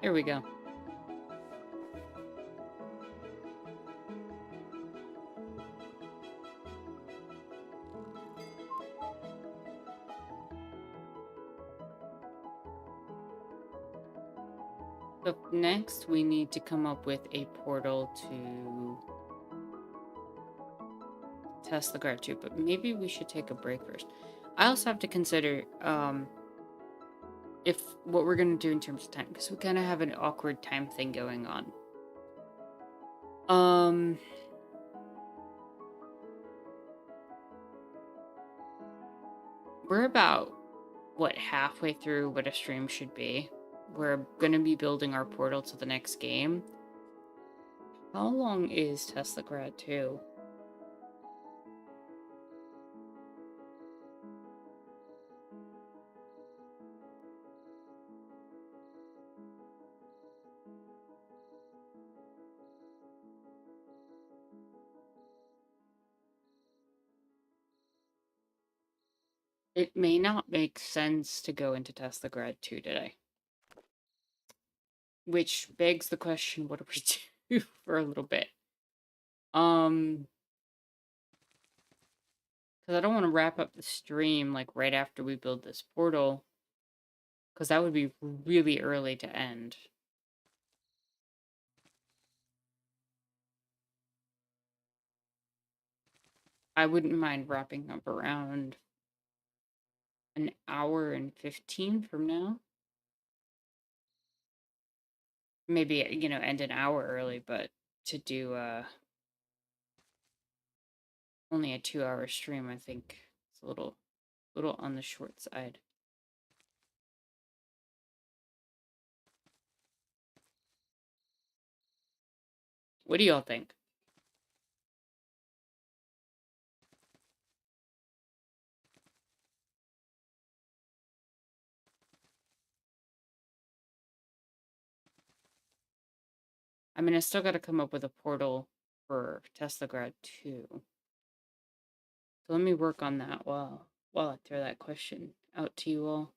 Here we go. So next we need to come up with a portal to test the guard too, but maybe we should take a break first. I also have to consider if what we're going to do in terms of time, because we kind of have an awkward time thing going on. Um, we're about, what, halfway through what a stream should be. We're gonna be building our portal to the next game. How long is Teslagrad 2? It may not make sense to go into Teslagrad 2 today. Which begs the question, what do we do for a little bit? Because I don't want to wrap up the stream, like, right after we build this portal. Because that would be really early to end. I wouldn't mind wrapping up around an hour and 15 from now. Maybe, end an hour early, but to do only a 2-hour stream, I think it's a little on the short side. What do y'all think? I mean, I still got to come up with a portal for Teslagrad 2. So let me work on that while I throw that question out to you all.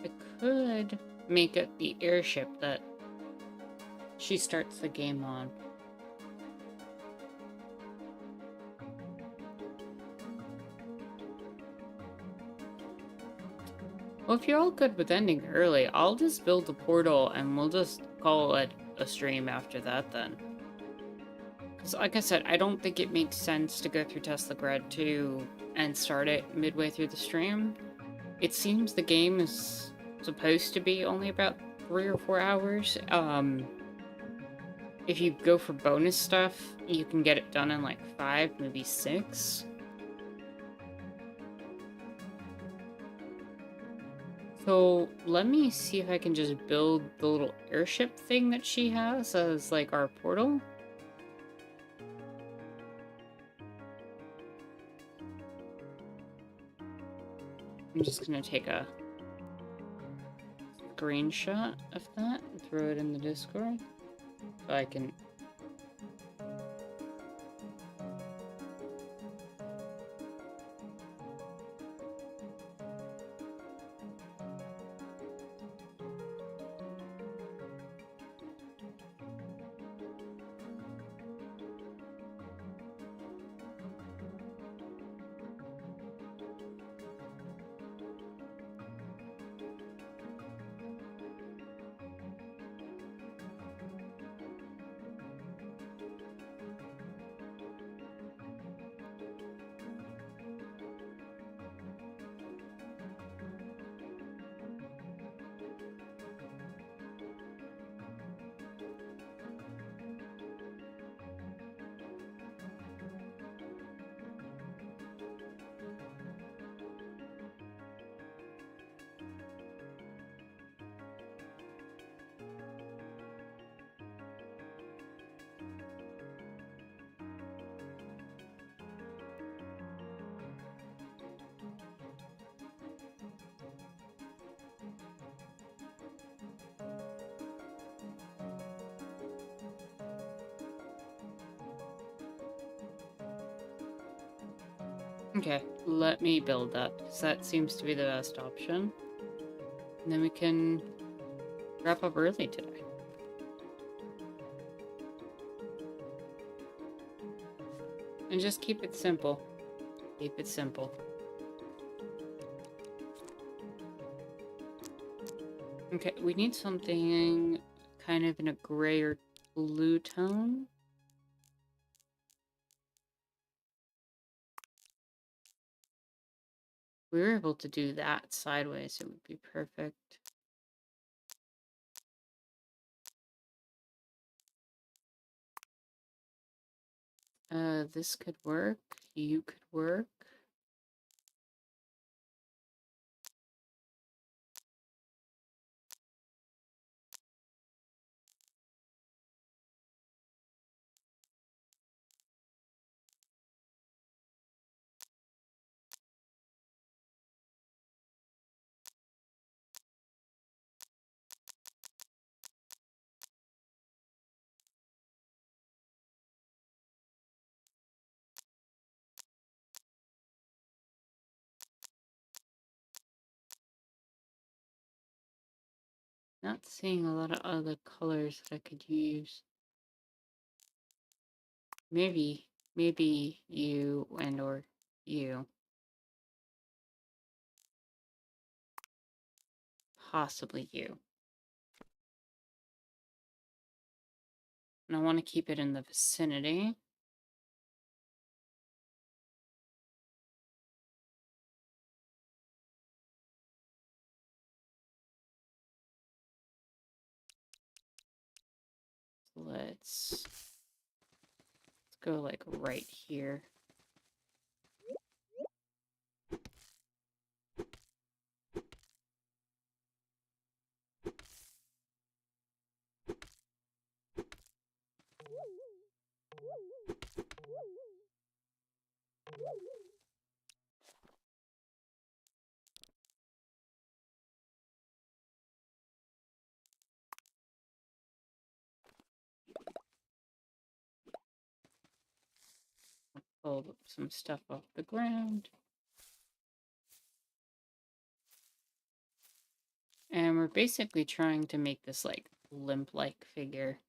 I could make it the airship that she starts the game on. Well, if you're all good with ending early, I'll just build a portal and we'll just call it a stream after that then. Because like I said, I don't think it makes sense to go through Teslagrad 2 and start it midway through the stream. It seems the game is supposed to be only about 3 or 4 hours. If you go for bonus stuff, you can get it done in like 5, maybe 6. So let me see if I can just build the little airship thing that she has as like our portal. I'm just gonna take a screenshot of that and throw it in the Discord so I can Okay, let me build that, because that seems to be the best option. And then we can wrap up early today. And just keep it simple. Keep it simple. Okay, we need something kind of in a gray or blue tone. We were able to do that sideways, it would be perfect. This could work. You could work. Not seeing a lot of other colors that I could use. Maybe you and or you. Possibly you. And I want to keep it in the vicinity. Let's go like right here. Pull some stuff off the ground. And we're basically trying to make this like limp-like figure.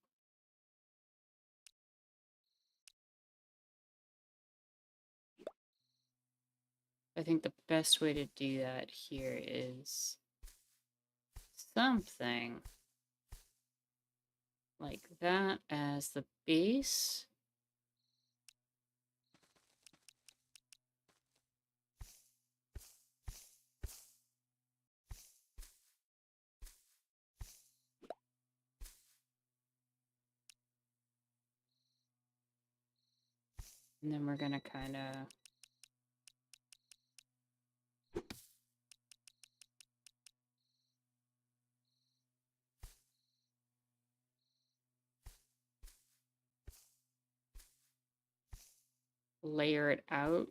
I think the best way to do that here is something like that as the base. And then we're gonna kind of layer it out.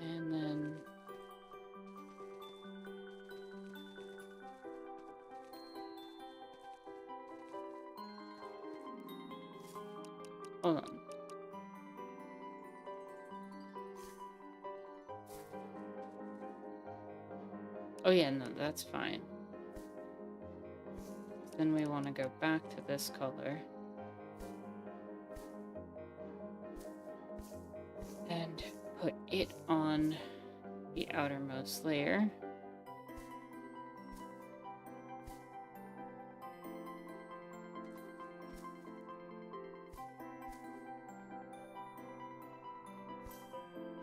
And then hold on. Oh yeah, no, that's fine. Then we want to go back to this color. And put it on the outermost layer.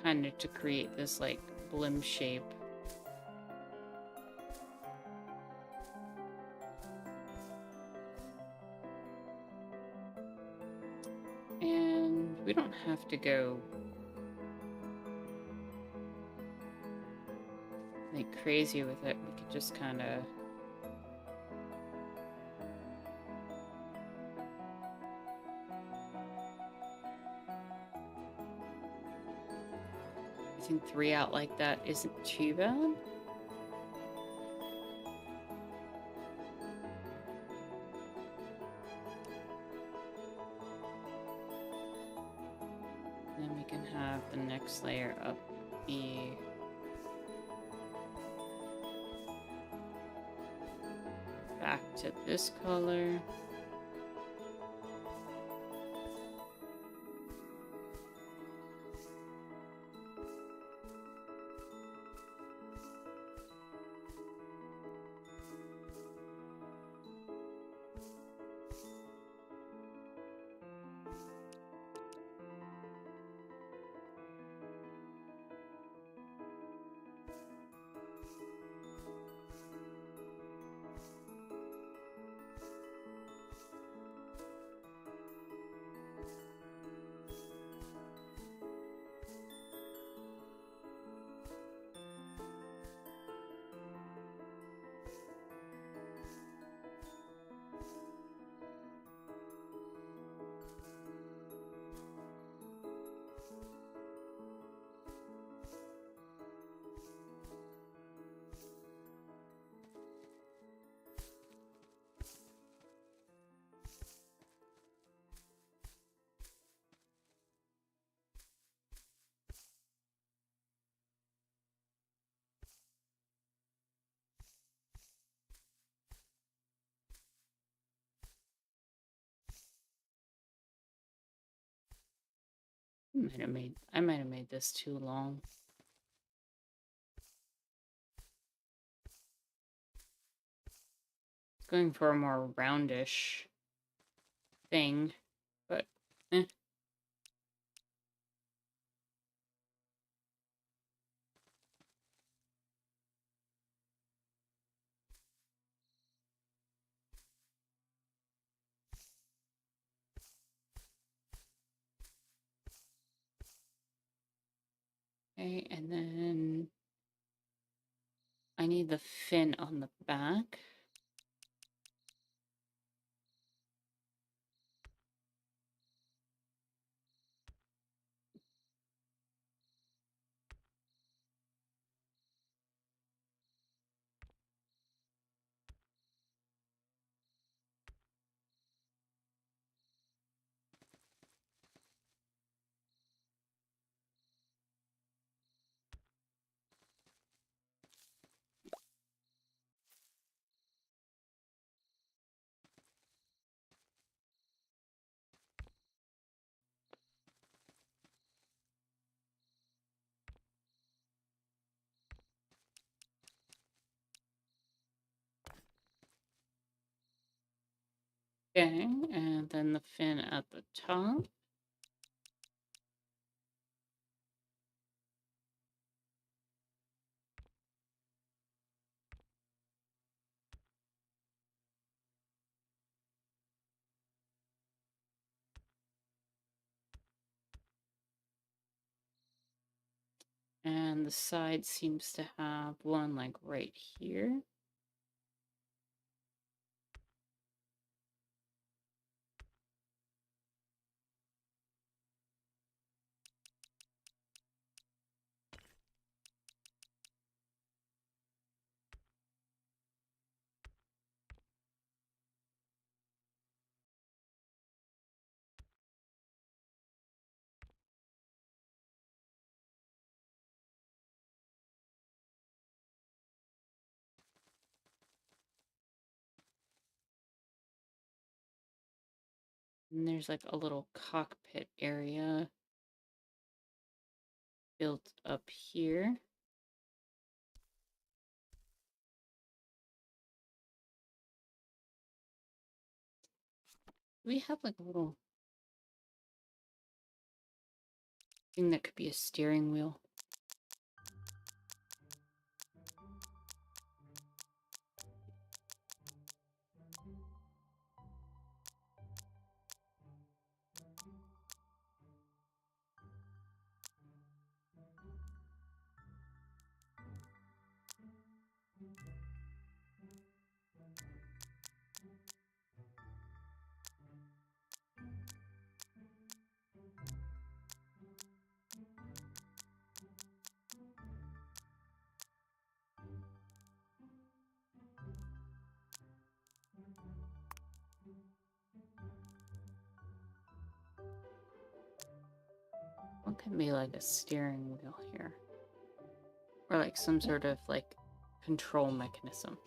Kind of to create this like blimp shape. And we don't have to go like crazy with it. We could just kind of I think 3 out like that isn't too bad. Then we can have the next layer up be back to this color. I might have made this too long. Going for a more roundish thing, but eh. Okay, and then I need the fin on the back. Okay, and then the fin at the top. And the side seems to have one like right here. And there's like a little cockpit area built up here. We have like a little thing that could be a steering wheel. What could be like a steering wheel here? Or like some sort of like control mechanism.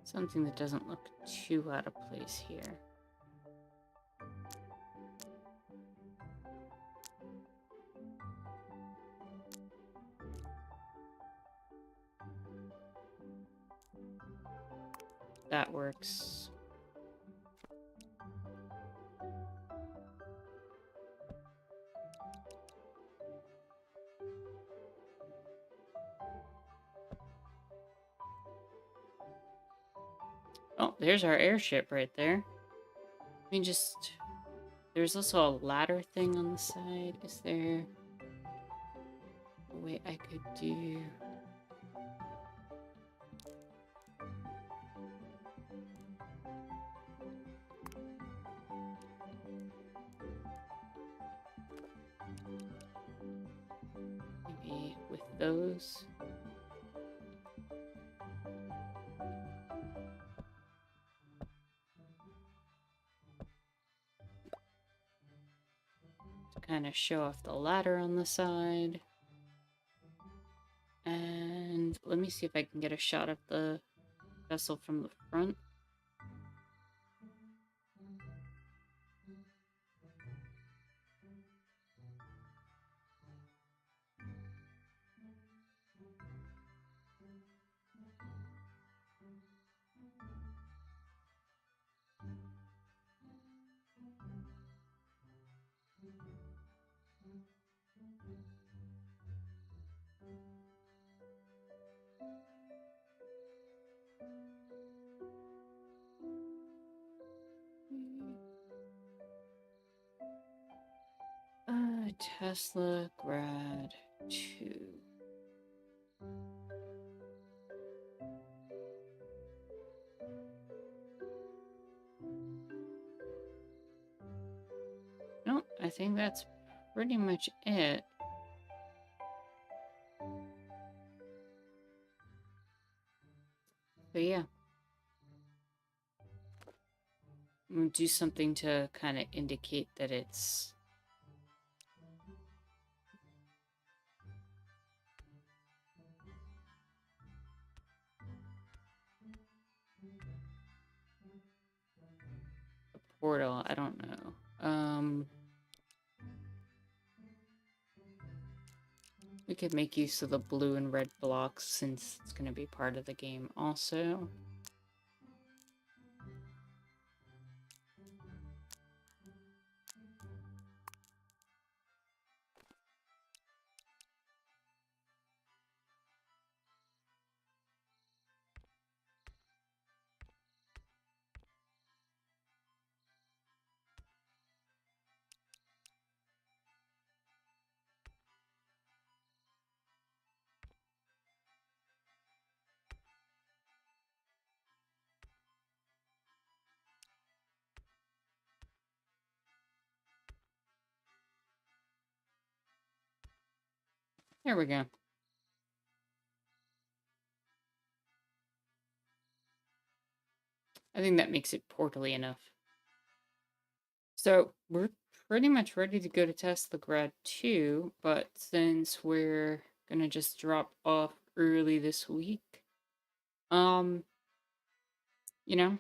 Something that doesn't look too out of place here. That works. Oh, there's our airship right there. I mean, just... There's also a ladder thing on the side. Is there a way I could do... Maybe with those? To kind of show off the ladder on the side. And let me see if I can get a shot of the vessel from the front. Tesla Grad 2. No, I think that's pretty much it. But yeah. I'm gonna do something to kind of indicate that it's... a portal. I don't know. We could make use of the blue and red blocks since it's going to be part of the game also. There we go. I think that makes it portally enough. So we're pretty much ready to go to Teslagrad too, but since we're gonna just drop off early this week, um, you know,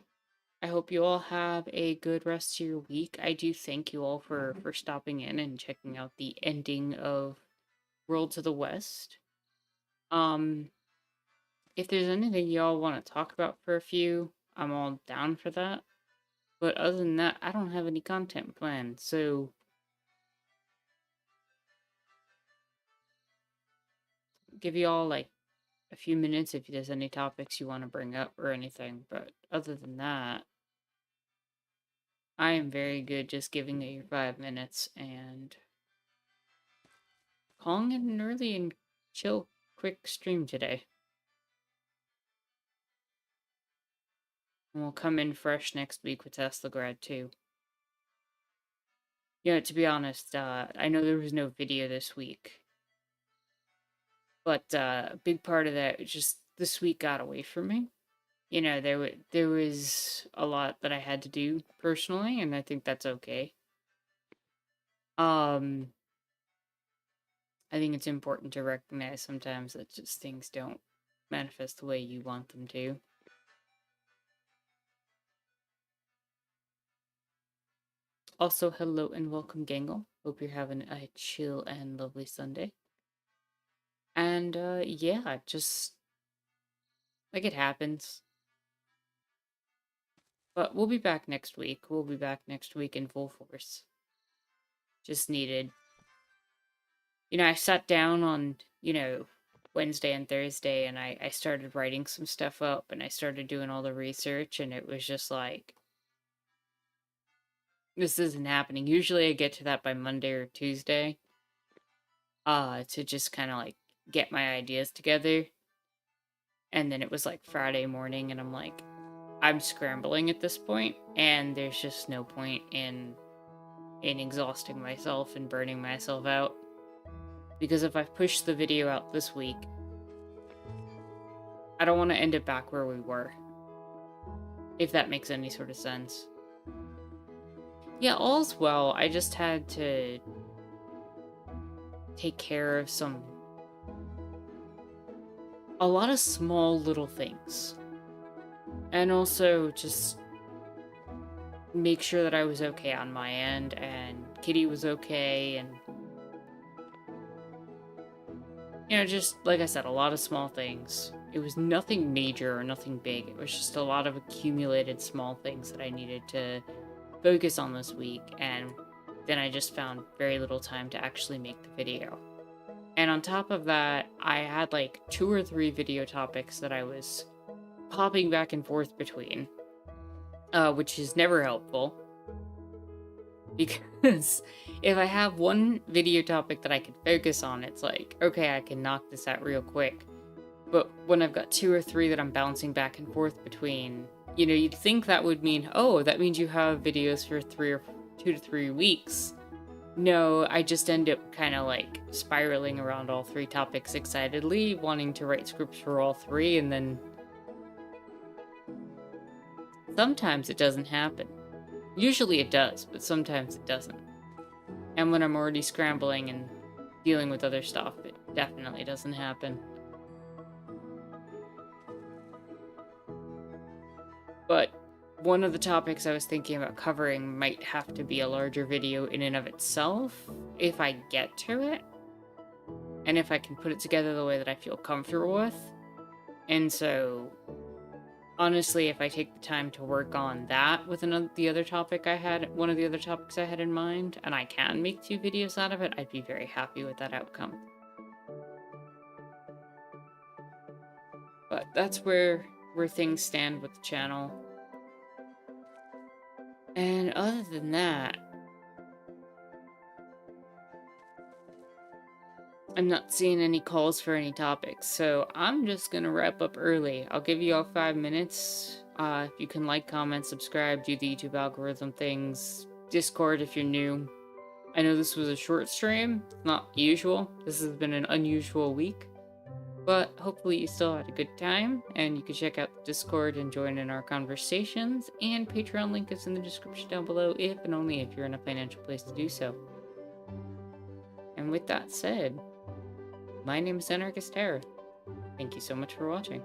I hope you all have a good rest of your week. I do thank you all for stopping in and checking out the ending of World to the West. Um, if there's anything y'all want to talk about for a few, I'm all down for that. But other than that, I don't have any content planned, so give you all like a few minutes if there's any topics you want to bring up or anything. But other than that, I am very good just giving it your 5 minutes and calling it an early and chill, quick stream today. And we'll come in fresh next week with Teslagrad too. Yeah, to be honest, I know there was no video this week, but a big part of that was just this week got away from me. You know, there was a lot that I had to do personally, and I think that's okay. Um, I think it's important to recognize sometimes that just things don't manifest the way you want them to. Also, hello and welcome, Gangle. Hope you're having a chill and lovely Sunday. And yeah, just like it happens. But we'll be back next week. We'll be back next week in full force. Just needed. You know, I sat down on, Wednesday and Thursday and I started writing some stuff up and I started doing all the research and it was just like, this isn't happening. Usually I get to that by Monday or Tuesday. To just kind of like get my ideas together. And then it was like Friday morning and I'm like, I'm scrambling at this point and there's just no point in exhausting myself and burning myself out. Because if I push the video out this week, I don't want to end it back where we were. If that makes any sort of sense. Yeah, all's well. I just had to take care of a lot of small little things. And also just make sure that I was okay on my end and Kitty was okay and just like I said, a lot of small things. It was nothing major or nothing big. It was just a lot of accumulated small things that I needed to focus on this week, and then I just found very little time to actually make the video. And on top of that, I had like 2 or 3 video topics that I was popping back and forth between, which is never helpful. Because if I have one video topic that I can focus on, it's like, okay, I can knock this out real quick. But when I've got 2 or 3 that I'm bouncing back and forth between, you'd think that would mean, oh, that means you have videos for 2 to 3 weeks. No, I just end up kind of like spiraling around all 3 topics excitedly, wanting to write scripts for all 3, and then sometimes it doesn't happen. Usually it does, but sometimes it doesn't. And when I'm already scrambling and dealing with other stuff, it definitely doesn't happen. But one of the topics I was thinking about covering might have to be a larger video in and of itself, if I get to it. And if I can put it together the way that I feel comfortable with. And so, honestly, if I take the time to work on that with one of the other topics I had in mind, and I can make 2 videos out of it, I'd be very happy with that outcome. But that's where things stand with the channel. And other than that, I'm not seeing any calls for any topics, so I'm just gonna wrap up early. I'll give you all 5 minutes. If you can like, comment, subscribe, do the YouTube algorithm things, Discord if you're new. I know this was a short stream, not usual. This has been an unusual week. But hopefully you still had a good time, and you can check out Discord and join in our conversations, and Patreon link is in the description down below if and only if you're in a financial place to do so. And with that said, my name is Anarchist Terror. Thank you so much for watching.